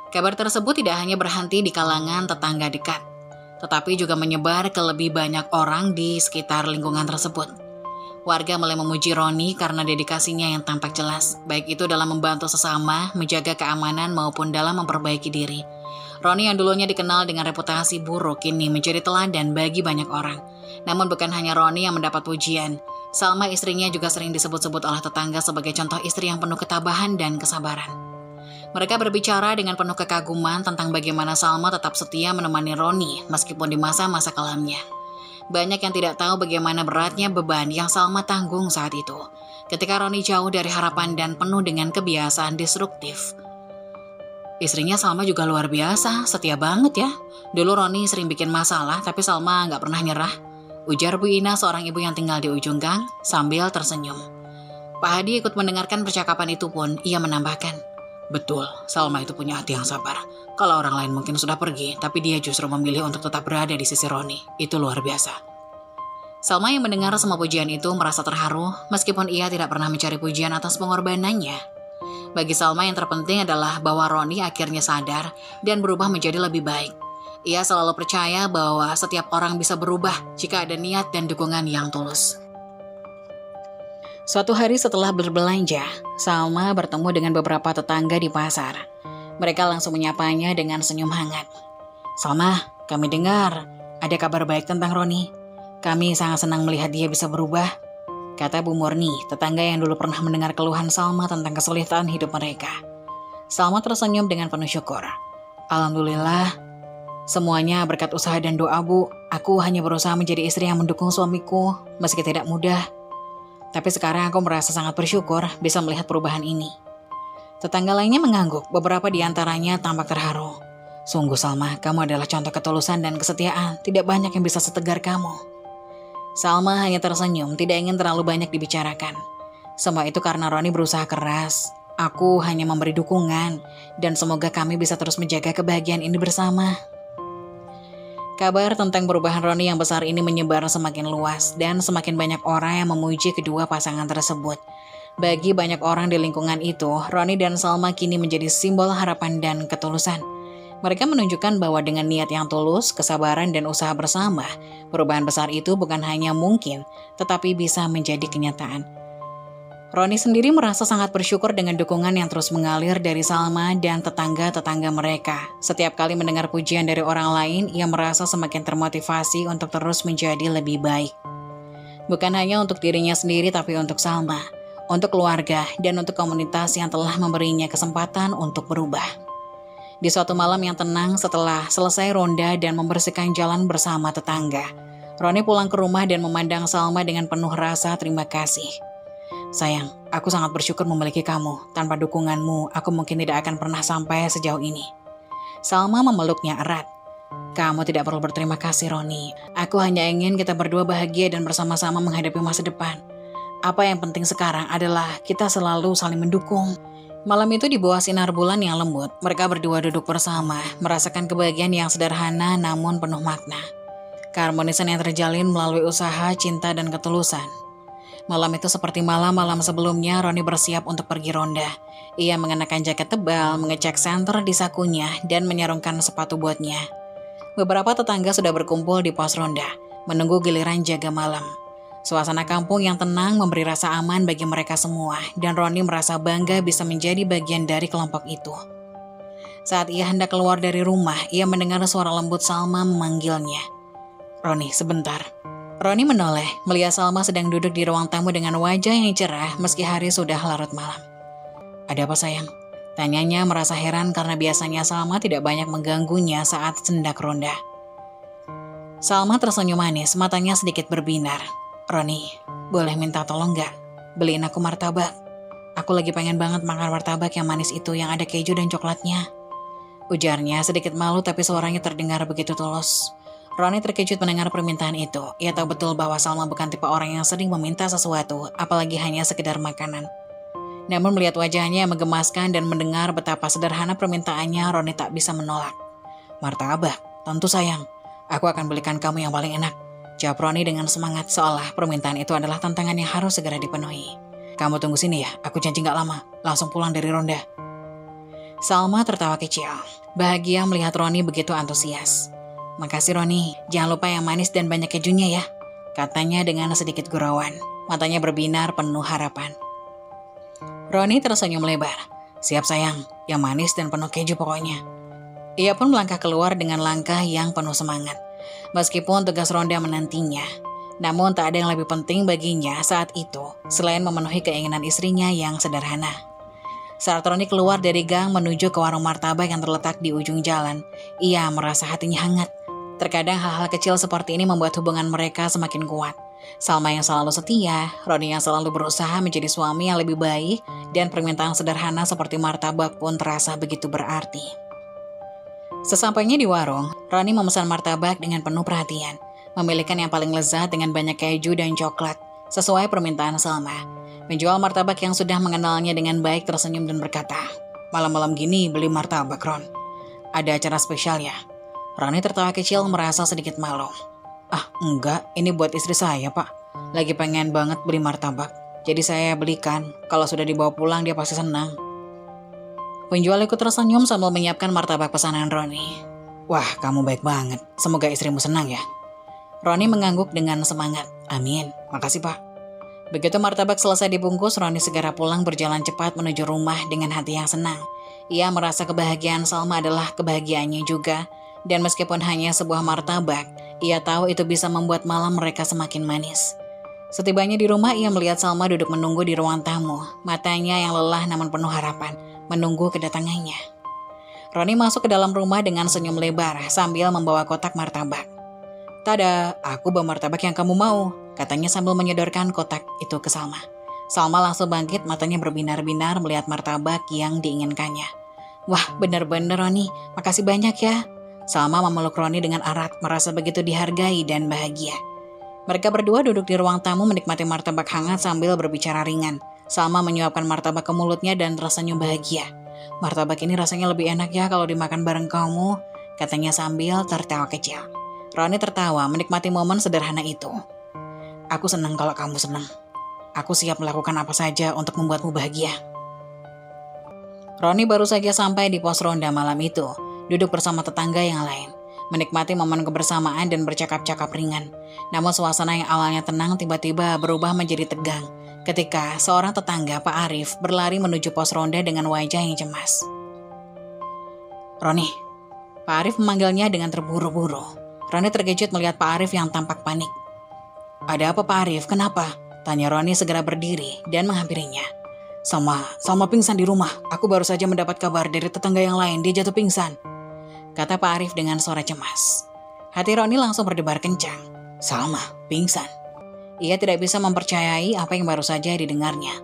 Kabar tersebut tidak hanya berhenti di kalangan tetangga dekat, tetapi juga menyebar ke lebih banyak orang di sekitar lingkungan tersebut. Warga mulai memuji Roni karena dedikasinya yang tampak jelas, baik itu dalam membantu sesama, menjaga keamanan maupun dalam memperbaiki diri. Roni yang dulunya dikenal dengan reputasi buruk kini menjadi teladan bagi banyak orang. Namun bukan hanya Roni yang mendapat pujian, Salma istrinya juga sering disebut-sebut oleh tetangga sebagai contoh istri yang penuh ketabahan dan kesabaran. Mereka berbicara dengan penuh kekaguman tentang bagaimana Salma tetap setia menemani Roni meskipun di masa-masa kelamnya. Banyak yang tidak tahu bagaimana beratnya beban yang Salma tanggung saat itu, ketika Roni jauh dari harapan dan penuh dengan kebiasaan destruktif. Istrinya Salma juga luar biasa, setia banget ya. Dulu Roni sering bikin masalah, tapi Salma nggak pernah nyerah, ujar Bu Ina, seorang ibu yang tinggal di ujung gang, sambil tersenyum. Pak Hadi ikut mendengarkan percakapan itu pun, ia menambahkan, betul, Salma itu punya hati yang sabar. Kalau orang lain mungkin sudah pergi, tapi dia justru memilih untuk tetap berada di sisi Roni. Itu luar biasa. Salma yang mendengar semua pujian itu merasa terharu, meskipun ia tidak pernah mencari pujian atas pengorbanannya. Bagi Salma yang terpenting adalah bahwa Roni akhirnya sadar dan berubah menjadi lebih baik. Ia selalu percaya bahwa setiap orang bisa berubah jika ada niat dan dukungan yang tulus. Suatu hari setelah berbelanja, Salma bertemu dengan beberapa tetangga di pasar. Mereka langsung menyapanya dengan senyum hangat. Salma, kami dengar ada kabar baik tentang Roni. Kami sangat senang melihat dia bisa berubah, kata Bu Murni, tetangga yang dulu pernah mendengar keluhan Salma tentang kesulitan hidup mereka. Salma tersenyum dengan penuh syukur. Alhamdulillah, semuanya berkat usaha dan doa Bu. Aku hanya berusaha menjadi istri yang mendukung suamiku, meski tidak mudah. Tapi sekarang aku merasa sangat bersyukur bisa melihat perubahan ini. Tetangga lainnya mengangguk, beberapa di antaranya tampak terharu. Sungguh Salma, kamu adalah contoh ketulusan dan kesetiaan, tidak banyak yang bisa setegar kamu. Salma hanya tersenyum, tidak ingin terlalu banyak dibicarakan. Semua itu karena Roni berusaha keras. Aku hanya memberi dukungan, dan semoga kami bisa terus menjaga kebahagiaan ini bersama. Kabar tentang perubahan Roni yang besar ini menyebar semakin luas, dan semakin banyak orang yang memuji kedua pasangan tersebut. Bagi banyak orang di lingkungan itu, Roni dan Salma kini menjadi simbol harapan dan ketulusan. Mereka menunjukkan bahwa dengan niat yang tulus, kesabaran, dan usaha bersama, perubahan besar itu bukan hanya mungkin, tetapi bisa menjadi kenyataan. Roni sendiri merasa sangat bersyukur dengan dukungan yang terus mengalir dari Salma dan tetangga-tetangga mereka. Setiap kali mendengar pujian dari orang lain, ia merasa semakin termotivasi untuk terus menjadi lebih baik. Bukan hanya untuk dirinya sendiri, tapi untuk Salma, untuk keluarga, dan untuk komunitas yang telah memberinya kesempatan untuk berubah. Di suatu malam yang tenang setelah selesai ronda dan membersihkan jalan bersama tetangga, Roni pulang ke rumah dan memandang Salma dengan penuh rasa terima kasih. Sayang, aku sangat bersyukur memiliki kamu. Tanpa dukunganmu, aku mungkin tidak akan pernah sampai sejauh ini. Salma memeluknya erat. Kamu tidak perlu berterima kasih, Roni. Aku hanya ingin kita berdua bahagia dan bersama-sama menghadapi masa depan. Apa yang penting sekarang adalah kita selalu saling mendukung. Malam itu di bawah sinar bulan yang lembut, mereka berdua duduk bersama, merasakan kebahagiaan yang sederhana namun penuh makna. Keharmonisan yang terjalin melalui usaha, cinta, dan ketulusan. Malam itu seperti malam-malam sebelumnya, Roni bersiap untuk pergi ronda. Ia mengenakan jaket tebal, mengecek senter di sakunya, dan menyarungkan sepatu buatnya. Beberapa tetangga sudah berkumpul di pos ronda, menunggu giliran jaga malam. Suasana kampung yang tenang memberi rasa aman bagi mereka semua, dan Roni merasa bangga bisa menjadi bagian dari kelompok itu. Saat ia hendak keluar dari rumah, ia mendengar suara lembut Salma memanggilnya. Roni, sebentar. Roni menoleh, melihat Salma sedang duduk di ruang tamu dengan wajah yang cerah meski hari sudah larut malam. Ada apa sayang? Tanyanya merasa heran karena biasanya Salma tidak banyak mengganggunya saat hendak ronda. Salma tersenyum manis, matanya sedikit berbinar. Roni, boleh minta tolong gak? Beliin aku martabak. Aku lagi pengen banget makan martabak yang manis itu yang ada keju dan coklatnya. Ujarnya sedikit malu tapi suaranya terdengar begitu tulus. Roni terkejut mendengar permintaan itu. Ia tahu betul bahwa Salma bukan tipe orang yang sering meminta sesuatu, apalagi hanya sekedar makanan. Namun melihat wajahnya yang menggemaskan dan mendengar betapa sederhana permintaannya, Roni tak bisa menolak. Martabak, tentu sayang. Aku akan belikan kamu yang paling enak. Jawab Roni dengan semangat seolah permintaan itu adalah tantangan yang harus segera dipenuhi. Kamu tunggu sini ya, aku janji gak lama. Langsung pulang dari ronda. Salma tertawa kecil. Bahagia melihat Roni begitu antusias. Makasih Roni, jangan lupa yang manis dan banyak kejunya ya, katanya dengan sedikit gurauan. Matanya berbinar penuh harapan. Roni tersenyum lebar. Siap sayang, yang manis dan penuh keju pokoknya. Ia pun melangkah keluar dengan langkah yang penuh semangat. Meskipun tugas ronda menantinya, namun tak ada yang lebih penting baginya saat itu selain memenuhi keinginan istrinya yang sederhana. Saat Roni keluar dari gang menuju ke warung martabak yang terletak di ujung jalan, ia merasa hatinya hangat. Terkadang hal-hal kecil seperti ini membuat hubungan mereka semakin kuat. Salma yang selalu setia, Roni yang selalu berusaha menjadi suami yang lebih baik, dan permintaan sederhana seperti martabak pun terasa begitu berarti. Sesampainya di warung, Roni memesan martabak dengan penuh perhatian, memilihkan yang paling lezat dengan banyak keju dan coklat, sesuai permintaan Salma. Penjual martabak yang sudah mengenalnya dengan baik tersenyum dan berkata, malam-malam gini beli martabak, Ron. Ada acara spesial ya? Roni tertawa kecil merasa sedikit malu. Ah enggak, ini buat istri saya pak. Lagi pengen banget beli martabak. Jadi saya belikan, kalau sudah dibawa pulang dia pasti senang. Penjual ikut tersenyum sambil menyiapkan martabak pesanan Roni. Wah kamu baik banget, semoga istrimu senang ya. Roni mengangguk dengan semangat. Amin, makasih pak. Begitu martabak selesai dibungkus, Roni segera pulang berjalan cepat menuju rumah dengan hati yang senang. Ia merasa kebahagiaan Salma adalah kebahagiaannya juga. Dan meskipun hanya sebuah martabak, ia tahu itu bisa membuat malam mereka semakin manis. Setibanya di rumah, ia melihat Salma duduk menunggu di ruang tamu. Matanya yang lelah namun penuh harapan, menunggu kedatangannya. Roni masuk ke dalam rumah dengan senyum lebar sambil membawa kotak martabak. Tada, aku bawa martabak yang kamu mau, katanya sambil menyodorkan kotak itu ke Salma. Salma langsung bangkit, matanya berbinar-binar melihat martabak yang diinginkannya. Wah, benar-benar Roni, makasih banyak ya. Salma memeluk Roni dengan erat, merasa begitu dihargai dan bahagia. Mereka berdua duduk di ruang tamu menikmati martabak hangat sambil berbicara ringan. Salma menyuapkan martabak ke mulutnya dan tersenyum bahagia. Martabak ini rasanya lebih enak ya kalau dimakan bareng kamu, katanya sambil tertawa kecil. Roni tertawa menikmati momen sederhana itu. Aku senang kalau kamu senang. Aku siap melakukan apa saja untuk membuatmu bahagia. Roni baru saja sampai di pos ronda malam itu, duduk bersama tetangga yang lain, menikmati momen kebersamaan dan bercakap-cakap ringan. Namun suasana yang awalnya tenang tiba-tiba berubah menjadi tegang ketika seorang tetangga, Pak Arif, berlari menuju pos ronda dengan wajah yang cemas. Roni, Pak Arif memanggilnya dengan terburu-buru. Roni terkejut melihat Pak Arif yang tampak panik. Ada apa Pak Arif, kenapa? Tanya Roni segera berdiri dan menghampirinya. Salma pingsan di rumah. Aku baru saja mendapat kabar dari tetangga yang lain, dia jatuh pingsan, kata Pak Arif dengan suara cemas. Hati Roni langsung berdebar kencang. Salma pingsan. Ia tidak bisa mempercayai apa yang baru saja didengarnya.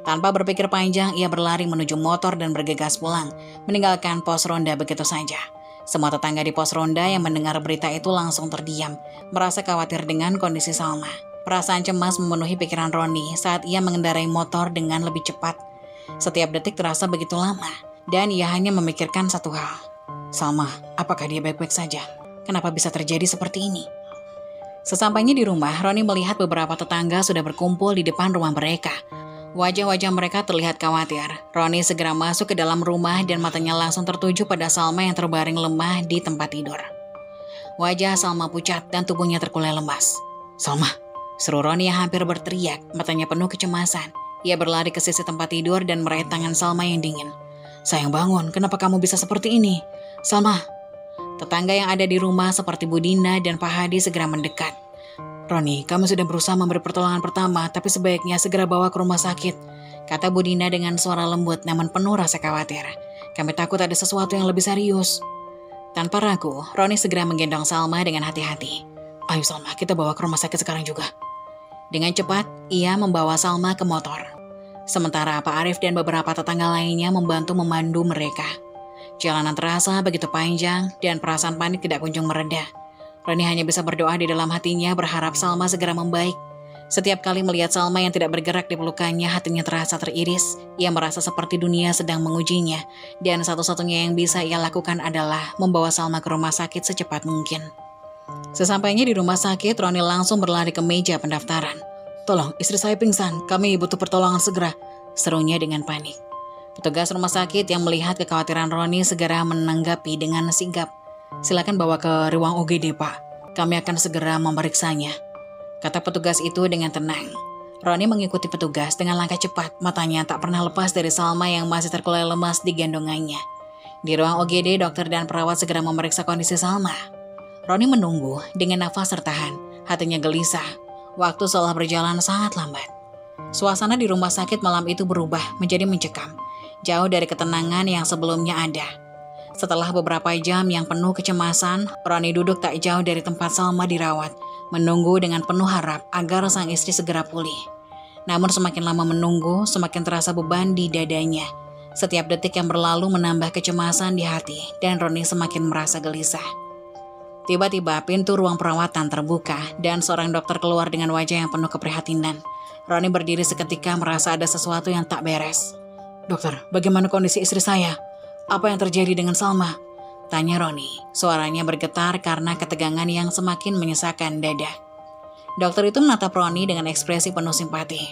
Tanpa berpikir panjang, ia berlari menuju motor dan bergegas pulang, meninggalkan pos ronda begitu saja. Semua tetangga di pos ronda yang mendengar berita itu langsung terdiam, merasa khawatir dengan kondisi Salma. Perasaan cemas memenuhi pikiran Roni saat ia mengendarai motor dengan lebih cepat. Setiap detik terasa begitu lama, dan ia hanya memikirkan satu hal. Salma, apakah dia baik-baik saja? Kenapa bisa terjadi seperti ini? Sesampainya di rumah, Roni melihat beberapa tetangga sudah berkumpul di depan rumah mereka. Wajah-wajah mereka terlihat khawatir. Roni segera masuk ke dalam rumah dan matanya langsung tertuju pada Salma yang terbaring lemah di tempat tidur. Wajah Salma pucat dan tubuhnya terkulai lemas. Salma, seru Roni yang hampir berteriak, matanya penuh kecemasan. Ia berlari ke sisi tempat tidur dan meraih tangan Salma yang dingin. Sayang bangun, kenapa kamu bisa seperti ini? Salma. Tetangga yang ada di rumah seperti Bu Dina dan Pak Hadi segera mendekat. Roni, kamu sudah berusaha memberi pertolongan pertama, tapi sebaiknya segera bawa ke rumah sakit, kata Bu Dina dengan suara lembut namun penuh rasa khawatir. Kami takut ada sesuatu yang lebih serius. Tanpa ragu, Roni segera menggendong Salma dengan hati-hati. Ayo Salma, kita bawa ke rumah sakit sekarang juga. Dengan cepat, ia membawa Salma ke motor. Sementara Pak Arif dan beberapa tetangga lainnya membantu memandu mereka. Jalanan terasa begitu panjang dan perasaan panik tidak kunjung mereda. Roni hanya bisa berdoa di dalam hatinya berharap Salma segera membaik. Setiap kali melihat Salma yang tidak bergerak di pelukannya, hatinya terasa teriris. Ia merasa seperti dunia sedang mengujinya, dan satu-satunya yang bisa ia lakukan adalah membawa Salma ke rumah sakit secepat mungkin. Sesampainya di rumah sakit, Roni langsung berlari ke meja pendaftaran. Tolong, istri saya pingsan, kami butuh pertolongan segera, serunya dengan panik. Petugas rumah sakit yang melihat kekhawatiran Roni segera menanggapi dengan sigap. Silakan bawa ke ruang UGD, Pak. Kami akan segera memeriksanya, kata petugas itu dengan tenang. Roni mengikuti petugas dengan langkah cepat, matanya tak pernah lepas dari Salma yang masih terkulai lemas di gendongannya. Di ruang UGD, dokter dan perawat segera memeriksa kondisi Salma. Roni menunggu dengan nafas tertahan, hatinya gelisah. Waktu seolah berjalan sangat lambat. Suasana di rumah sakit malam itu berubah menjadi mencekam, jauh dari ketenangan yang sebelumnya ada. Setelah beberapa jam yang penuh kecemasan, Roni duduk tak jauh dari tempat Salma dirawat, menunggu dengan penuh harap agar sang istri segera pulih. Namun semakin lama menunggu, semakin terasa beban di dadanya. Setiap detik yang berlalu menambah kecemasan di hati, dan Roni semakin merasa gelisah. Tiba-tiba pintu ruang perawatan terbuka, dan seorang dokter keluar dengan wajah yang penuh keprihatinan. Roni berdiri seketika merasa ada sesuatu yang tak beres. Dokter, bagaimana kondisi istri saya? Apa yang terjadi dengan Salma? Tanya Roni. Suaranya bergetar karena ketegangan yang semakin menyesakan dada. Dokter itu menatap Roni dengan ekspresi penuh simpati.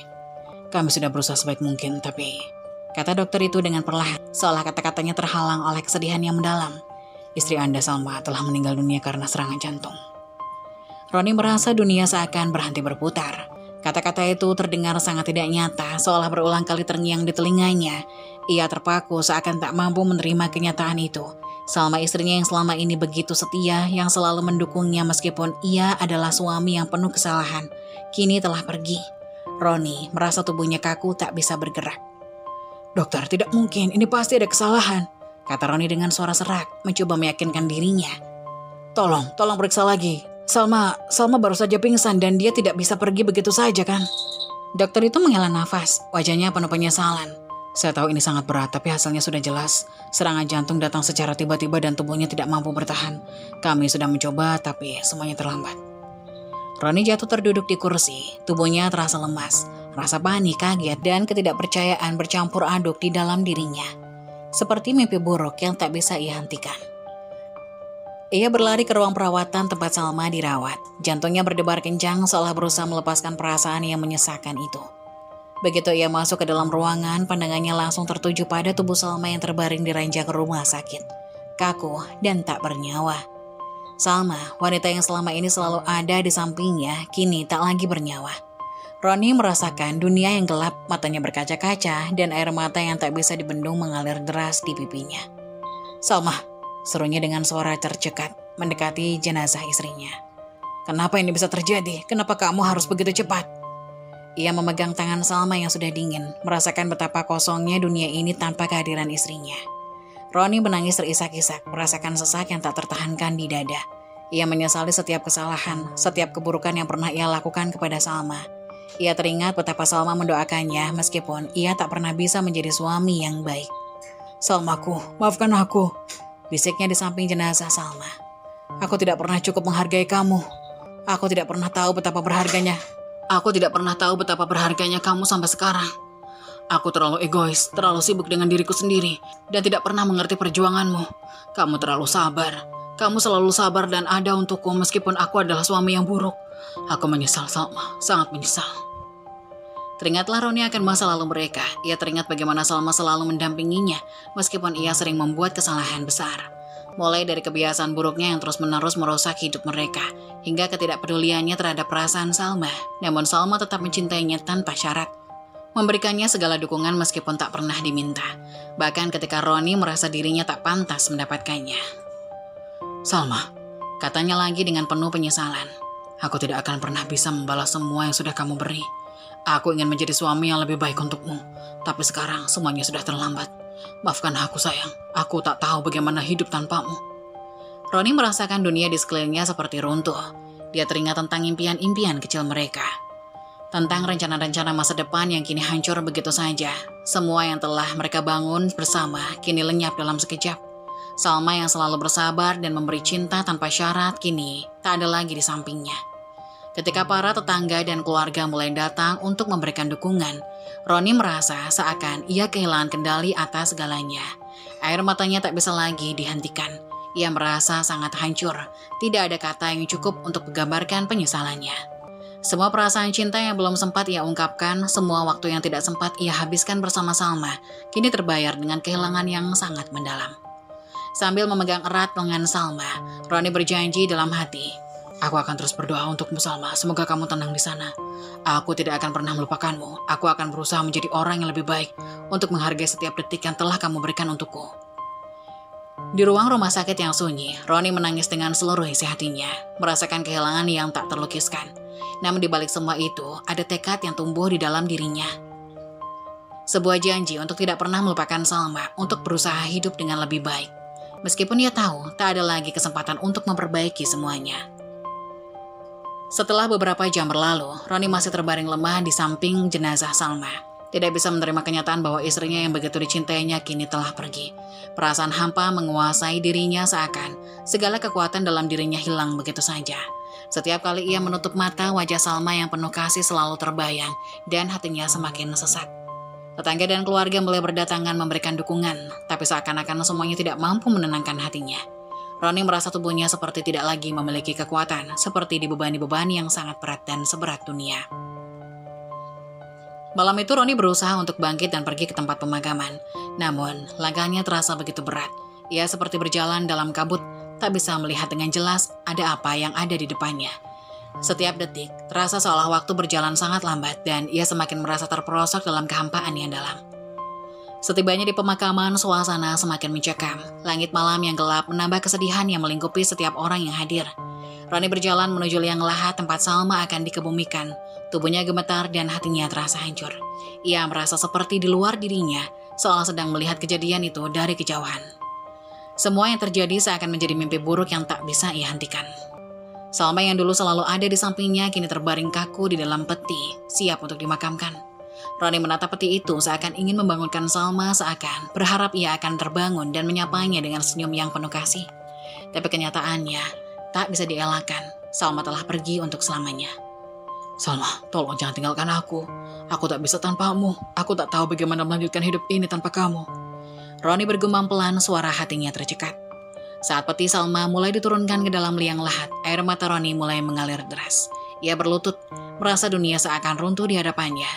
Kami sudah berusaha sebaik mungkin, tapi... kata dokter itu dengan perlahan, seolah kata-katanya terhalang oleh kesedihan yang mendalam. Istri Anda, Salma, telah meninggal dunia karena serangan jantung. Roni merasa dunia seakan berhenti berputar. Kata-kata itu terdengar sangat tidak nyata, seolah berulang kali terngiang di telinganya. Ia terpaku seakan tak mampu menerima kenyataan itu. Salma, istrinya yang selama ini begitu setia, yang selalu mendukungnya meskipun ia adalah suami yang penuh kesalahan, kini telah pergi. Roni merasa tubuhnya kaku tak bisa bergerak. Dokter, tidak mungkin, ini pasti ada kesalahan, kata Roni dengan suara serak, mencoba meyakinkan dirinya. Tolong periksa lagi. Salma baru saja pingsan dan dia tidak bisa pergi begitu saja kan? Dokter itu menghela nafas, wajahnya penuh penyesalan. Saya tahu ini sangat berat, tapi hasilnya sudah jelas. Serangan jantung datang secara tiba-tiba dan tubuhnya tidak mampu bertahan. Kami sudah mencoba, tapi semuanya terlambat. Roni jatuh terduduk di kursi, tubuhnya terasa lemas. Rasa panik, kaget, dan ketidakpercayaan bercampur aduk di dalam dirinya. Seperti mimpi buruk yang tak bisa ia hentikan. Ia berlari ke ruang perawatan tempat Salma dirawat. Jantungnya berdebar kencang seolah berusaha melepaskan perasaan yang menyesakan itu. Begitu ia masuk ke dalam ruangan, pandangannya langsung tertuju pada tubuh Salma yang terbaring di ranjang rumah sakit, kaku dan tak bernyawa. Salma, wanita yang selama ini selalu ada di sampingnya, kini tak lagi bernyawa. Roni merasakan dunia yang gelap, matanya berkaca-kaca, dan air mata yang tak bisa dibendung mengalir deras di pipinya. "Salma," serunya dengan suara tercekat, mendekati jenazah istrinya. "Kenapa ini bisa terjadi? Kenapa kamu harus begitu cepat?" Ia memegang tangan Salma yang sudah dingin, merasakan betapa kosongnya dunia ini tanpa kehadiran istrinya. Roni menangis terisak-isak, merasakan sesak yang tak tertahankan di dada. Ia menyesali setiap kesalahan, setiap keburukan yang pernah ia lakukan kepada Salma. Ia teringat betapa Salma mendoakannya meskipun ia tak pernah bisa menjadi suami yang baik. "Salmaku, maafkan aku," bisiknya di samping jenazah Salma. "Aku tidak pernah cukup menghargai kamu. Aku tidak pernah tahu betapa berharganya. Aku tidak pernah tahu betapa berharganya kamu sampai sekarang. Aku terlalu egois, terlalu sibuk dengan diriku sendiri, dan tidak pernah mengerti perjuanganmu. Kamu terlalu sabar. Kamu selalu sabar dan ada untukku meskipun aku adalah suami yang buruk. Aku menyesal, Salma, sangat menyesal." Teringatlah Roni akan masa lalu mereka. Ia teringat bagaimana Salma selalu mendampinginya, meskipun ia sering membuat kesalahan besar. Mulai dari kebiasaan buruknya yang terus-menerus merusak hidup mereka, hingga ketidakpeduliannya terhadap perasaan Salma. Namun Salma tetap mencintainya tanpa syarat, memberikannya segala dukungan meskipun tak pernah diminta. Bahkan ketika Roni merasa dirinya tak pantas mendapatkannya. "Salma," katanya lagi dengan penuh penyesalan, "aku tidak akan pernah bisa membalas semua yang sudah kamu beri. Aku ingin menjadi suami yang lebih baik untukmu, tapi sekarang semuanya sudah terlambat. Maafkan aku sayang, aku tak tahu bagaimana hidup tanpamu." Roni merasakan dunia di sekelilingnya seperti runtuh. Dia teringat tentang impian-impian kecil mereka, tentang rencana-rencana masa depan yang kini hancur begitu saja. Semua yang telah mereka bangun bersama kini lenyap dalam sekejap. Salma yang selalu bersabar dan memberi cinta tanpa syarat kini tak ada lagi di sampingnya. Ketika para tetangga dan keluarga mulai datang untuk memberikan dukungan, Roni merasa seakan ia kehilangan kendali atas segalanya. Air matanya tak bisa lagi dihentikan. Ia merasa sangat hancur. Tidak ada kata yang cukup untuk menggambarkan penyesalannya. Semua perasaan cinta yang belum sempat ia ungkapkan, semua waktu yang tidak sempat ia habiskan bersama Salma, kini terbayar dengan kehilangan yang sangat mendalam. Sambil memegang erat lengan Salma, Roni berjanji dalam hati, "Aku akan terus berdoa untukmu Salma, semoga kamu tenang di sana. Aku tidak akan pernah melupakanmu. Aku akan berusaha menjadi orang yang lebih baik untuk menghargai setiap detik yang telah kamu berikan untukku." Di ruang rumah sakit yang sunyi, Roni menangis dengan seluruh isi hatinya, merasakan kehilangan yang tak terlukiskan. Namun di balik semua itu, ada tekad yang tumbuh di dalam dirinya. Sebuah janji untuk tidak pernah melupakan Salma, untuk berusaha hidup dengan lebih baik. Meskipun ia tahu tak ada lagi kesempatan untuk memperbaiki semuanya. Setelah beberapa jam berlalu, Roni masih terbaring lemah di samping jenazah Salma. Tidak bisa menerima kenyataan bahwa istrinya yang begitu dicintainya kini telah pergi. Perasaan hampa menguasai dirinya seakan segala kekuatan dalam dirinya hilang begitu saja. Setiap kali ia menutup mata, wajah Salma yang penuh kasih selalu terbayang dan hatinya semakin sesak. Tetangga dan keluarga mulai berdatangan memberikan dukungan, tapi seakan-akan semuanya tidak mampu menenangkan hatinya. Roni merasa tubuhnya seperti tidak lagi memiliki kekuatan, seperti dibebani-bebani yang sangat berat dan seberat dunia. Malam itu Roni berusaha untuk bangkit dan pergi ke tempat pemakaman. Namun, langkahnya terasa begitu berat. Ia seperti berjalan dalam kabut, tak bisa melihat dengan jelas ada apa yang ada di depannya. Setiap detik, terasa seolah waktu berjalan sangat lambat dan ia semakin merasa terperosok dalam kehampaan yang dalam. Setibanya di pemakaman, suasana semakin mencekam. Langit malam yang gelap menambah kesedihan yang melingkupi setiap orang yang hadir. Roni berjalan menuju liang lahat tempat Salma akan dikebumikan. Tubuhnya gemetar dan hatinya terasa hancur. Ia merasa seperti di luar dirinya, seolah sedang melihat kejadian itu dari kejauhan. Semua yang terjadi seakan menjadi mimpi buruk yang tak bisa ia hentikan. Salma yang dulu selalu ada di sampingnya kini terbaring kaku di dalam peti, siap untuk dimakamkan. Roni menatap peti itu seakan ingin membangunkan Salma, seakan berharap ia akan terbangun dan menyapanya dengan senyum yang penuh kasih. Tapi kenyataannya tak bisa dielakkan. Salma telah pergi untuk selamanya. "Salma, tolong jangan tinggalkan aku. Aku tak bisa tanpamu. Aku tak tahu bagaimana melanjutkan hidup ini tanpa kamu." Roni bergumam pelan, suara hatinya tercekat. Saat peti Salma mulai diturunkan ke dalam liang lahat, air mata Roni mulai mengalir deras. Ia berlutut, merasa dunia seakan runtuh di hadapannya.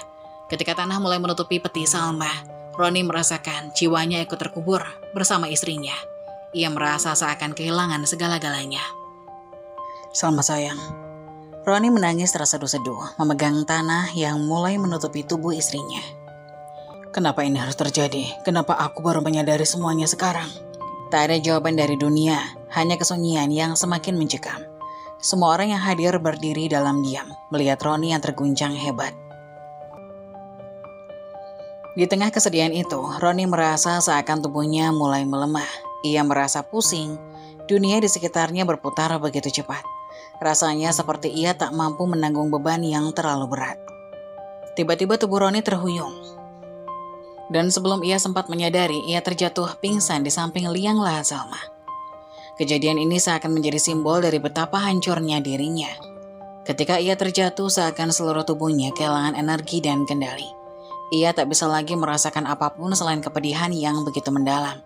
Ketika tanah mulai menutupi peti Salma, Roni merasakan jiwanya ikut terkubur bersama istrinya. Ia merasa seakan kehilangan segala-galanya. Salma sayang. Roni menangis terseduh-seduh, memegang tanah yang mulai menutupi tubuh istrinya. Kenapa ini harus terjadi? Kenapa aku baru menyadari semuanya sekarang? Tak ada jawaban dari dunia, hanya kesunyian yang semakin mencekam. Semua orang yang hadir berdiri dalam diam, melihat Roni yang terguncang hebat. Di tengah kesedihan itu, Roni merasa seakan tubuhnya mulai melemah. Ia merasa pusing, dunia di sekitarnya berputar begitu cepat. Rasanya seperti ia tak mampu menanggung beban yang terlalu berat. Tiba-tiba tubuh Roni terhuyung. Dan sebelum ia sempat menyadari, ia terjatuh pingsan di samping liang lahat Salma. Kejadian ini seakan menjadi simbol dari betapa hancurnya dirinya. Ketika ia terjatuh, seakan seluruh tubuhnya kehilangan energi dan kendali. Ia tak bisa lagi merasakan apapun selain kepedihan yang begitu mendalam.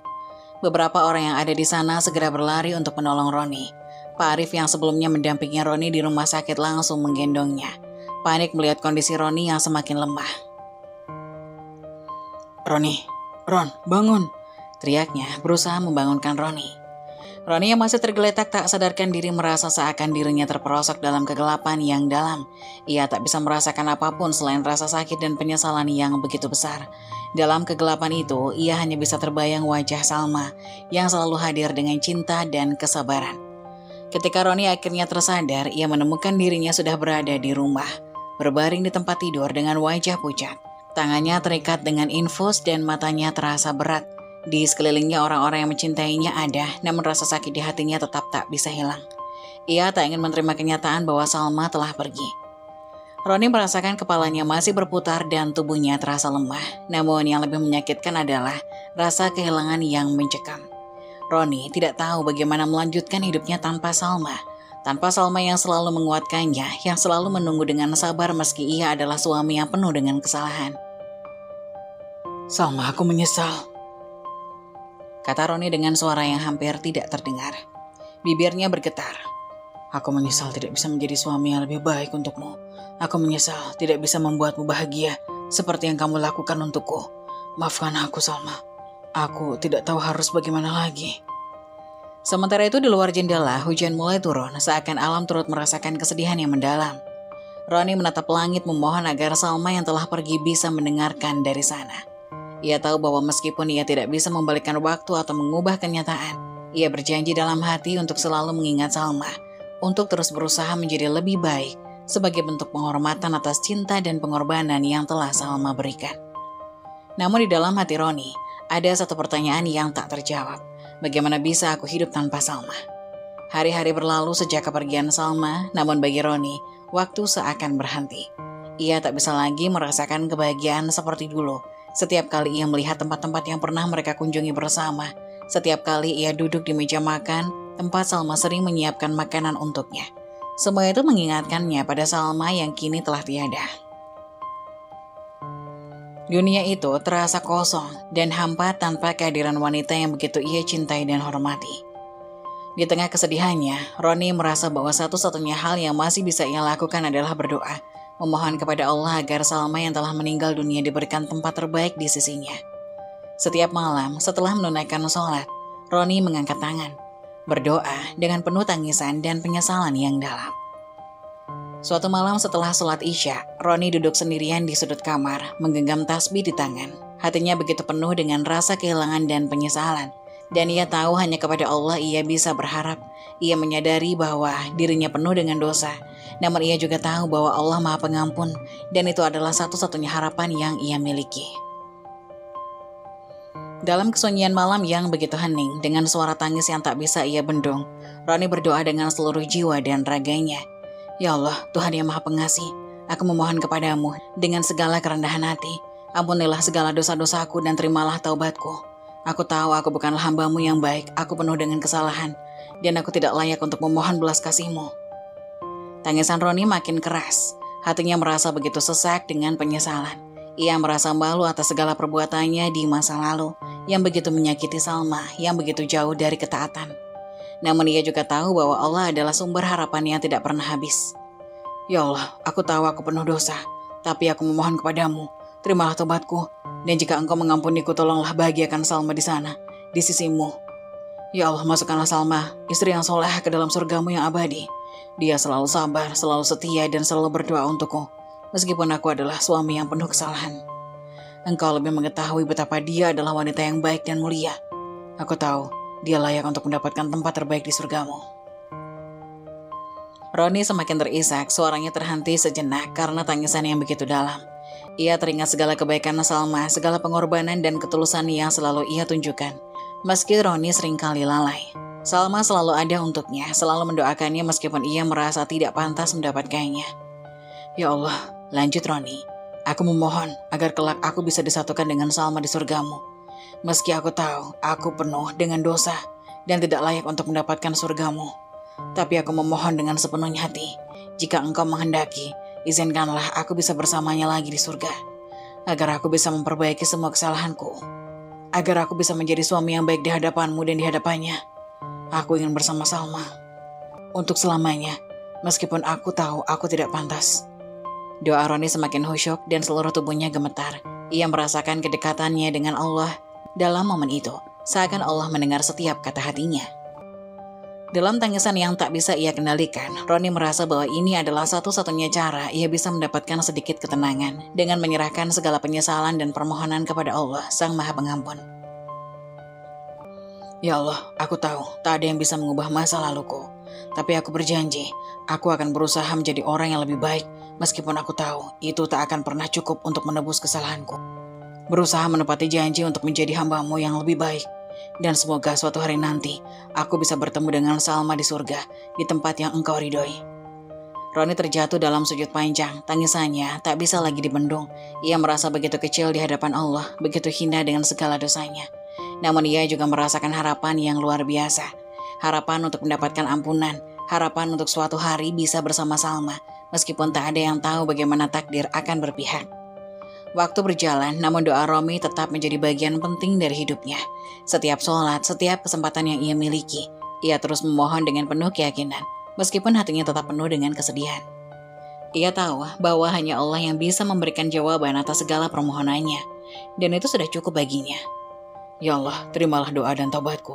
Beberapa orang yang ada di sana segera berlari untuk menolong Roni. Pak Arif yang sebelumnya mendampingi Roni di rumah sakit langsung menggendongnya. Panik melihat kondisi Roni yang semakin lemah. Ron, bangun! Teriaknya berusaha membangunkan Roni. Roni yang masih tergeletak tak sadarkan diri merasa seakan dirinya terperosok dalam kegelapan yang dalam. Ia tak bisa merasakan apapun selain rasa sakit dan penyesalan yang begitu besar. Dalam kegelapan itu, ia hanya bisa terbayang wajah Salma yang selalu hadir dengan cinta dan kesabaran. Ketika Roni akhirnya tersadar, ia menemukan dirinya sudah berada di rumah, berbaring di tempat tidur dengan wajah pucat. Tangannya terikat dengan infus dan matanya terasa berat. Di sekelilingnya orang-orang yang mencintainya ada, namun rasa sakit di hatinya tetap tak bisa hilang. Ia tak ingin menerima kenyataan bahwa Salma telah pergi. Roni merasakan kepalanya masih berputar dan tubuhnya terasa lemah. Namun yang lebih menyakitkan adalah rasa kehilangan yang mencekam. Roni tidak tahu bagaimana melanjutkan hidupnya tanpa Salma. Tanpa Salma yang selalu menguatkannya, yang selalu menunggu dengan sabar meski ia adalah suami yang penuh dengan kesalahan. Salma, aku menyesal, kata Roni dengan suara yang hampir tidak terdengar. Bibirnya bergetar. Aku menyesal tidak bisa menjadi suami yang lebih baik untukmu. Aku menyesal tidak bisa membuatmu bahagia seperti yang kamu lakukan untukku. Maafkan aku, Salma. Aku tidak tahu harus bagaimana lagi. Sementara itu di luar jendela, hujan mulai turun, seakan alam turut merasakan kesedihan yang mendalam. Roni menatap langit memohon agar Salma yang telah pergi bisa mendengarkan dari sana. Ia tahu bahwa meskipun ia tidak bisa membalikkan waktu atau mengubah kenyataan, ia berjanji dalam hati untuk selalu mengingat Salma, untuk terus berusaha menjadi lebih baik sebagai bentuk penghormatan atas cinta dan pengorbanan yang telah Salma berikan. Namun di dalam hati Roni, ada satu pertanyaan yang tak terjawab. Bagaimana bisa aku hidup tanpa Salma? Hari-hari berlalu sejak kepergian Salma, namun bagi Roni, waktu seakan berhenti. Ia tak bisa lagi merasakan kebahagiaan seperti dulu. Setiap kali ia melihat tempat-tempat yang pernah mereka kunjungi bersama, setiap kali ia duduk di meja makan, tempat Salma sering menyiapkan makanan untuknya. Semua itu mengingatkannya pada Salma yang kini telah tiada. Dunia itu terasa kosong dan hampa tanpa kehadiran wanita yang begitu ia cintai dan hormati. Di tengah kesedihannya, Roni merasa bahwa satu-satunya hal yang masih bisa ia lakukan adalah berdoa, memohon kepada Allah agar Salma yang telah meninggal dunia diberikan tempat terbaik di sisinya. Setiap malam setelah menunaikan sholat, Roni mengangkat tangan, berdoa dengan penuh tangisan dan penyesalan yang dalam. Suatu malam setelah sholat Isya, Roni duduk sendirian di sudut kamar, menggenggam tasbih di tangan. Hatinya begitu penuh dengan rasa kehilangan dan penyesalan. Dan ia tahu hanya kepada Allah ia bisa berharap. Ia menyadari bahwa dirinya penuh dengan dosa. Namun ia juga tahu bahwa Allah Maha Pengampun, dan itu adalah satu-satunya harapan yang ia miliki. Dalam kesunyian malam yang begitu hening, dengan suara tangis yang tak bisa ia bendung, Roni berdoa dengan seluruh jiwa dan raganya. Ya Allah, Tuhan yang Maha Pengasih, aku memohon kepadamu dengan segala kerendahan hati. Ampunilah segala dosa-dosaku dan terimalah taubatku. Aku tahu aku bukanlah hamba-Mu yang baik, aku penuh dengan kesalahan, dan aku tidak layak untuk memohon belas kasih-Mu. Tangisan Roni makin keras, hatinya merasa begitu sesak dengan penyesalan. Ia merasa malu atas segala perbuatannya di masa lalu, yang begitu menyakiti Salma, yang begitu jauh dari ketaatan. Namun ia juga tahu bahwa Allah adalah sumber harapan yang tidak pernah habis. Ya Allah, aku tahu aku penuh dosa, tapi aku memohon kepadamu, terimalah tobatku, dan jika Engkau mengampuniku, tolonglah bahagiakan Salma di sana, di sisimu. Ya Allah, masukkanlah Salma, istri yang soleh, ke dalam surgamu yang abadi. Dia selalu sabar, selalu setia, dan selalu berdoa untukku, meskipun aku adalah suami yang penuh kesalahan. Engkau lebih mengetahui betapa dia adalah wanita yang baik dan mulia. Aku tahu, dia layak untuk mendapatkan tempat terbaik di surgamu. Roni semakin terisak, suaranya terhenti sejenak karena tangisan yang begitu dalam. Ia teringat segala kebaikan Salma, segala pengorbanan dan ketulusan yang selalu ia tunjukkan. Meski Roni seringkali lalai, Salma selalu ada untuknya, selalu mendoakannya meskipun ia merasa tidak pantas mendapatkannya. Ya Allah, lanjut Roni. Aku memohon agar kelak aku bisa disatukan dengan Salma di surgamu. Meski aku tahu aku penuh dengan dosa dan tidak layak untuk mendapatkan surgamu. Tapi aku memohon dengan sepenuhnya hati. Jika Engkau menghendaki, izinkanlah aku bisa bersamanya lagi di surga. Agar aku bisa memperbaiki semua kesalahanku. Agar aku bisa menjadi suami yang baik di hadapanmu dan di hadapannya. Aku ingin bersama Salma. Untuk selamanya, meskipun aku tahu aku tidak pantas. Doa Roni semakin khusyuk dan seluruh tubuhnya gemetar. Ia merasakan kedekatannya dengan Allah. Dalam momen itu, seakan Allah mendengar setiap kata hatinya. Dalam tangisan yang tak bisa ia kendalikan, Roni merasa bahwa ini adalah satu-satunya cara ia bisa mendapatkan sedikit ketenangan dengan menyerahkan segala penyesalan dan permohonan kepada Allah, Sang Maha Pengampun. Ya Allah, aku tahu tak ada yang bisa mengubah masa laluku. Tapi aku berjanji, aku akan berusaha menjadi orang yang lebih baik, meskipun aku tahu itu tak akan pernah cukup untuk menebus kesalahanku. Berusaha menepati janji untuk menjadi hamba-Mu yang lebih baik. Dan semoga suatu hari nanti aku bisa bertemu dengan Salma di surga, di tempat yang Engkau ridhoi. Roni terjatuh dalam sujud panjang, tangisannya tak bisa lagi dibendung. Ia merasa begitu kecil di hadapan Allah, begitu hina dengan segala dosanya. Namun ia juga merasakan harapan yang luar biasa. Harapan untuk mendapatkan ampunan, harapan untuk suatu hari bisa bersama Salma, meskipun tak ada yang tahu bagaimana takdir akan berpihak. Waktu berjalan, namun doa Romi tetap menjadi bagian penting dari hidupnya. Setiap sholat, setiap kesempatan yang ia miliki, ia terus memohon dengan penuh keyakinan, meskipun hatinya tetap penuh dengan kesedihan. Ia tahu bahwa hanya Allah yang bisa memberikan jawaban atas segala permohonannya, dan itu sudah cukup baginya. Ya Allah, terimalah doa dan taubatku.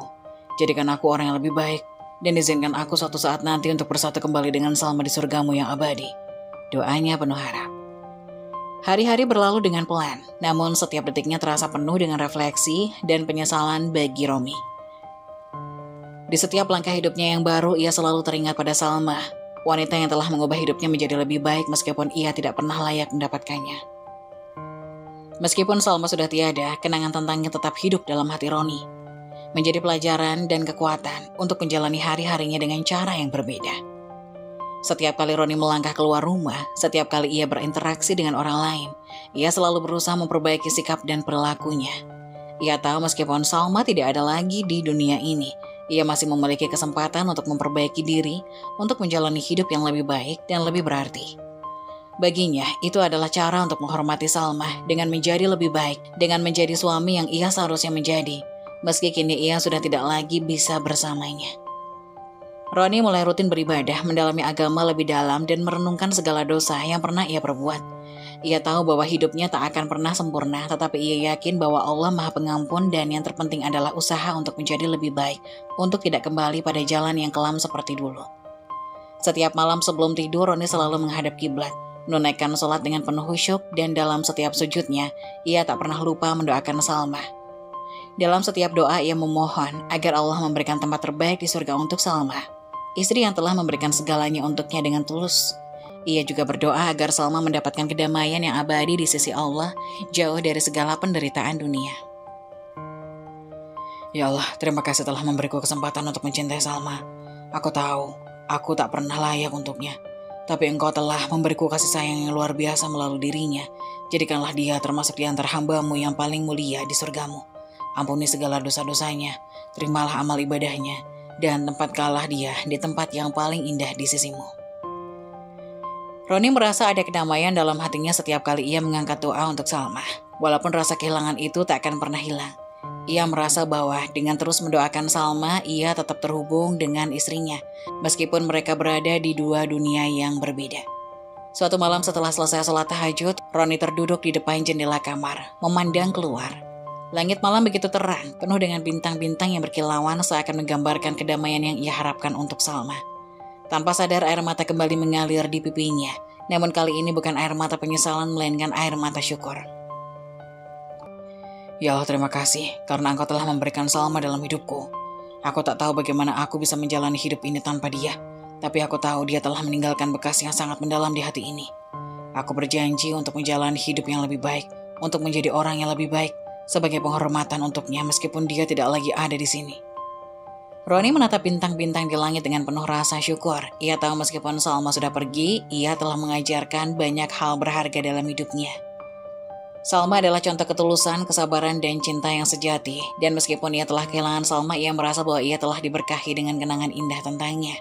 Jadikan aku orang yang lebih baik, dan izinkan aku suatu saat nanti untuk bersatu kembali dengan Salma di surgamu yang abadi. Doanya penuh harap. Hari-hari berlalu dengan pelan, namun setiap detiknya terasa penuh dengan refleksi dan penyesalan bagi Romi. Di setiap langkah hidupnya yang baru, ia selalu teringat pada Salma, wanita yang telah mengubah hidupnya menjadi lebih baik meskipun ia tidak pernah layak mendapatkannya. Meskipun Salma sudah tiada, kenangan tentangnya tetap hidup dalam hati Roni, menjadi pelajaran dan kekuatan untuk menjalani hari-harinya dengan cara yang berbeda. Setiap kali Roni melangkah keluar rumah, setiap kali ia berinteraksi dengan orang lain, ia selalu berusaha memperbaiki sikap dan perilakunya. Ia tahu meskipun Salma tidak ada lagi di dunia ini, ia masih memiliki kesempatan untuk memperbaiki diri, untuk menjalani hidup yang lebih baik dan lebih berarti. Baginya, itu adalah cara untuk menghormati Salma dengan menjadi lebih baik, dengan menjadi suami yang ia seharusnya menjadi, meski kini ia sudah tidak lagi bisa bersamanya. Roni mulai rutin beribadah, mendalami agama lebih dalam dan merenungkan segala dosa yang pernah ia perbuat. Ia tahu bahwa hidupnya tak akan pernah sempurna, tetapi ia yakin bahwa Allah Maha Pengampun dan yang terpenting adalah usaha untuk menjadi lebih baik, untuk tidak kembali pada jalan yang kelam seperti dulu. Setiap malam sebelum tidur, Roni selalu menghadap kiblat, menunaikan sholat dengan penuh khusyuk, dan dalam setiap sujudnya, ia tak pernah lupa mendoakan Salma. Dalam setiap doa, ia memohon agar Allah memberikan tempat terbaik di surga untuk Salma, istri yang telah memberikan segalanya untuknya dengan tulus. Ia juga berdoa agar Salma mendapatkan kedamaian yang abadi di sisi Allah, jauh dari segala penderitaan dunia. Ya Allah, terima kasih telah memberiku kesempatan untuk mencintai Salma. Aku tahu, aku tak pernah layak untuknya. Tapi Engkau telah memberiku kasih sayang yang luar biasa melalui dirinya. Jadikanlah dia termasuk di antara hamba-Mu yang paling mulia di surgamu. Ampuni segala dosa-dosanya, terimalah amal ibadahnya, dan tempatkanlah dia di tempat yang paling indah di sisimu. Roni merasa ada kedamaian dalam hatinya setiap kali ia mengangkat doa untuk Salma. Walaupun rasa kehilangan itu tak akan pernah hilang. Ia merasa bahwa dengan terus mendoakan Salma, ia tetap terhubung dengan istrinya, meskipun mereka berada di dua dunia yang berbeda. Suatu malam setelah selesai sholat tahajud, Roni terduduk di depan jendela kamar, memandang keluar. Langit malam begitu terang, penuh dengan bintang-bintang yang berkilauan seakan menggambarkan kedamaian yang ia harapkan untuk Salma. Tanpa sadar air mata kembali mengalir di pipinya, namun kali ini bukan air mata penyesalan melainkan air mata syukur. Ya Allah, terima kasih karena Engkau telah memberikan Salma dalam hidupku. Aku tak tahu bagaimana aku bisa menjalani hidup ini tanpa dia. Tapi aku tahu dia telah meninggalkan bekas yang sangat mendalam di hati ini. Aku berjanji untuk menjalani hidup yang lebih baik, untuk menjadi orang yang lebih baik, sebagai penghormatan untuknya meskipun dia tidak lagi ada di sini. Roni menatap bintang-bintang di langit dengan penuh rasa syukur. Ia tahu meskipun Salma sudah pergi, ia telah mengajarkan banyak hal berharga dalam hidupnya. Salma adalah contoh ketulusan, kesabaran, dan cinta yang sejati. Dan meskipun ia telah kehilangan Salma, ia merasa bahwa ia telah diberkahi dengan kenangan indah tentangnya.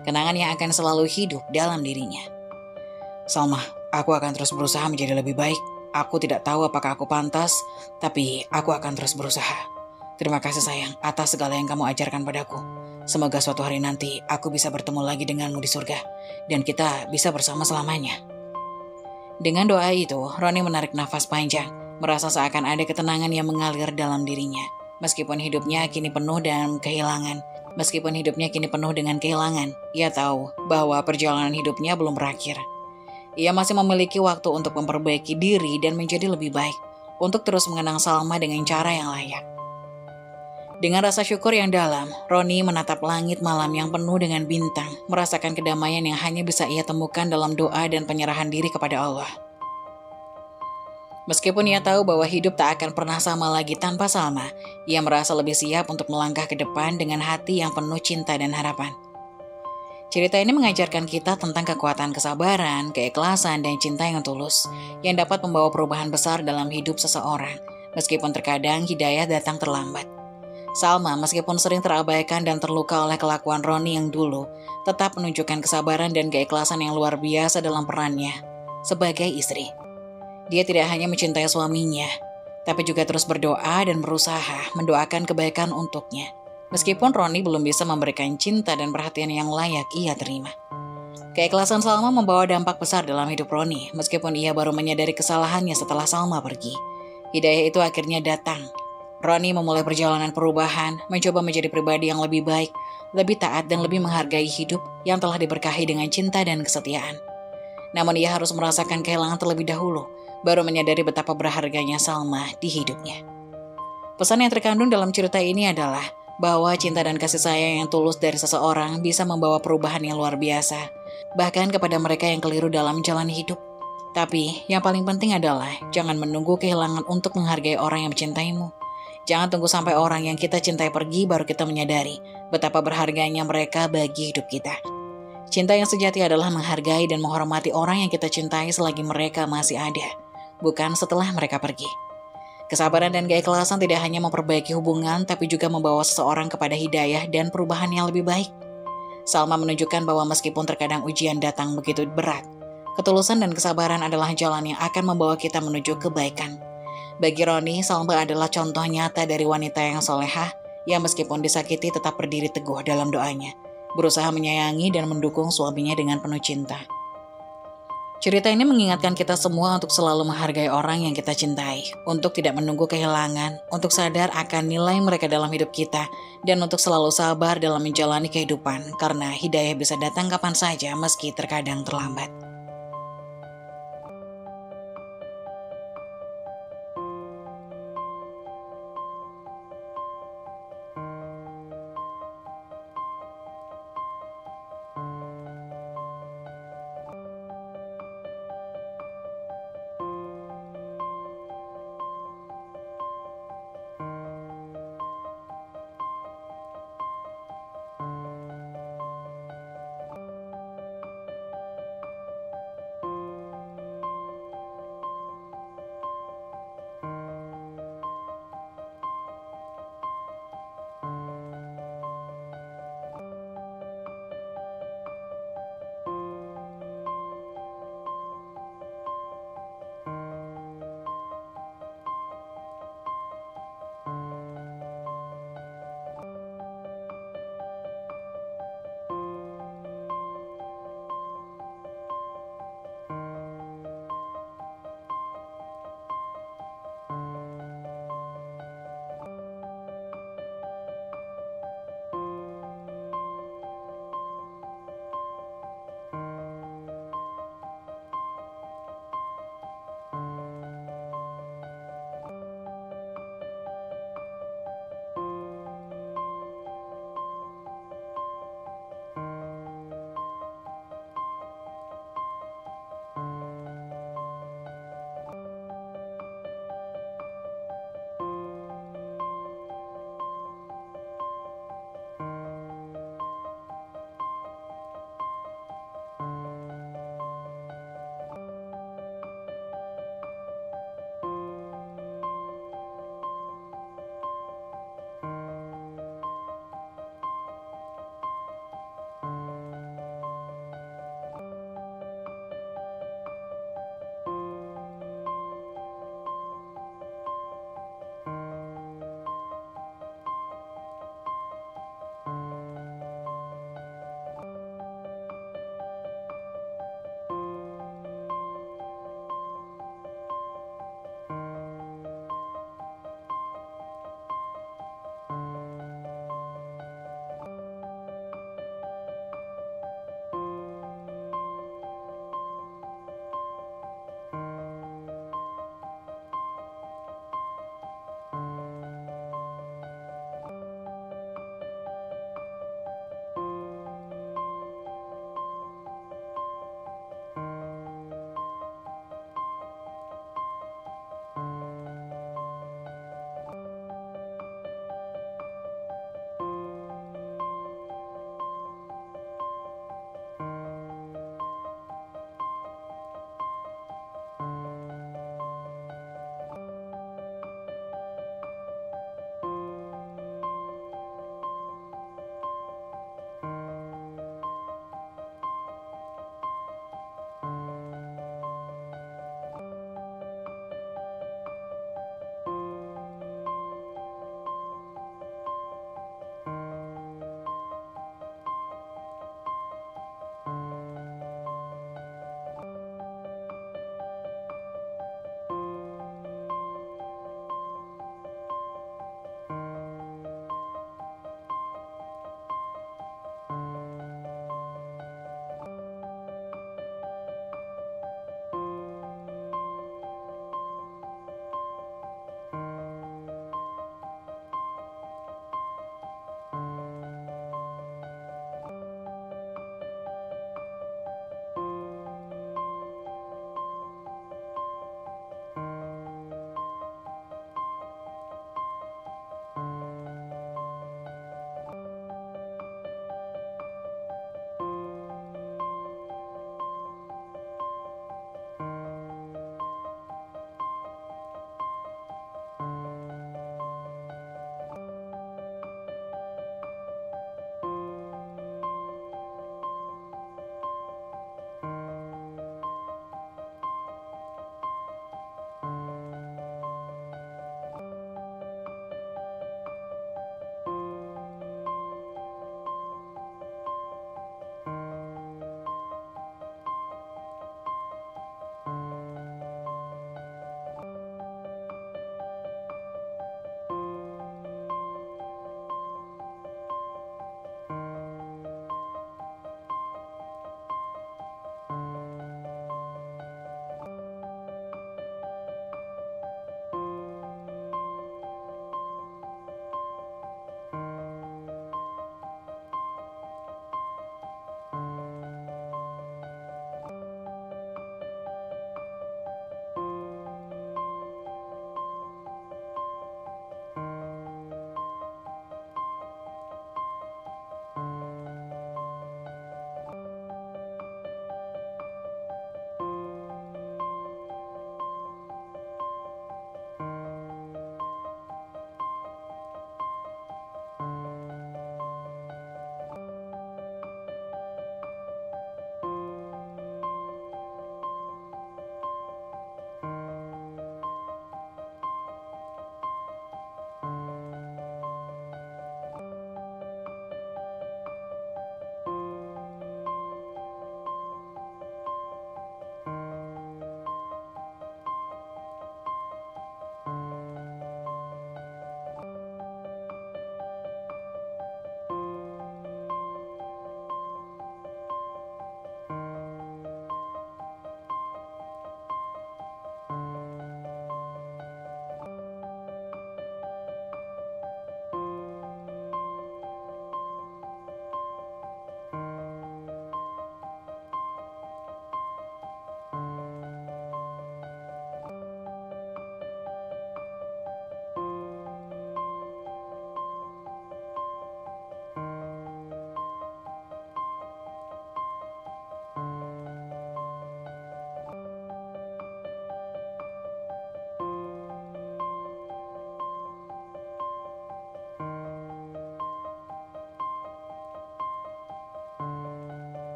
Kenangan yang akan selalu hidup dalam dirinya. Salma, aku akan terus berusaha menjadi lebih baik. Aku tidak tahu apakah aku pantas, tapi aku akan terus berusaha. Terima kasih sayang atas segala yang kamu ajarkan padaku. Semoga suatu hari nanti aku bisa bertemu lagi denganmu di surga. Dan kita bisa bersama selamanya. Dengan doa itu, Roni menarik nafas panjang. Merasa seakan ada ketenangan yang mengalir dalam dirinya. Meskipun hidupnya kini penuh dengan kehilangan. Ia tahu bahwa perjalanan hidupnya belum berakhir. Ia masih memiliki waktu untuk memperbaiki diri dan menjadi lebih baik, untuk terus mengenang Salma dengan cara yang layak. Dengan rasa syukur yang dalam, Roni menatap langit malam yang penuh dengan bintang, merasakan kedamaian yang hanya bisa ia temukan dalam doa dan penyerahan diri kepada Allah. Meskipun ia tahu bahwa hidup tak akan pernah sama lagi tanpa Salma, ia merasa lebih siap untuk melangkah ke depan dengan hati yang penuh cinta dan harapan. Cerita ini mengajarkan kita tentang kekuatan kesabaran, keikhlasan, dan cinta yang tulus, yang dapat membawa perubahan besar dalam hidup seseorang, meskipun terkadang hidayah datang terlambat. Salma, meskipun sering terabaikan dan terluka oleh kelakuan Roni yang dulu, tetap menunjukkan kesabaran dan keikhlasan yang luar biasa dalam perannya sebagai istri. Dia tidak hanya mencintai suaminya, tapi juga terus berdoa dan berusaha mendoakan kebaikan untuknya. Meskipun Roni belum bisa memberikan cinta dan perhatian yang layak ia terima. Keikhlasan Salma membawa dampak besar dalam hidup Roni, meskipun ia baru menyadari kesalahannya setelah Salma pergi. Hidayah itu akhirnya datang. Roni memulai perjalanan perubahan, mencoba menjadi pribadi yang lebih baik, lebih taat dan lebih menghargai hidup yang telah diberkahi dengan cinta dan kesetiaan. Namun ia harus merasakan kehilangan terlebih dahulu, baru menyadari betapa berharganya Salma di hidupnya. Pesan yang terkandung dalam cerita ini adalah bahwa cinta dan kasih sayang yang tulus dari seseorang bisa membawa perubahan yang luar biasa, bahkan kepada mereka yang keliru dalam jalan hidup. Tapi yang paling penting adalah jangan menunggu kehilangan untuk menghargai orang yang mencintaimu. Jangan tunggu sampai orang yang kita cintai pergi baru kita menyadari betapa berharganya mereka bagi hidup kita. Cinta yang sejati adalah menghargai dan menghormati orang yang kita cintai selagi mereka masih ada, bukan setelah mereka pergi. Kesabaran dan keikhlasan tidak hanya memperbaiki hubungan, tapi juga membawa seseorang kepada hidayah dan perubahan yang lebih baik. Salma menunjukkan bahwa meskipun terkadang ujian datang begitu berat, ketulusan dan kesabaran adalah jalan yang akan membawa kita menuju kebaikan. Bagi Roni, Salma adalah contoh nyata dari wanita yang solehah, yang meskipun disakiti tetap berdiri teguh dalam doanya, berusaha menyayangi dan mendukung suaminya dengan penuh cinta. Cerita ini mengingatkan kita semua untuk selalu menghargai orang yang kita cintai, untuk tidak menunggu kehilangan, untuk sadar akan nilai mereka dalam hidup kita, dan untuk selalu sabar dalam menjalani kehidupan, karena hidayah bisa datang kapan saja meski terkadang terlambat.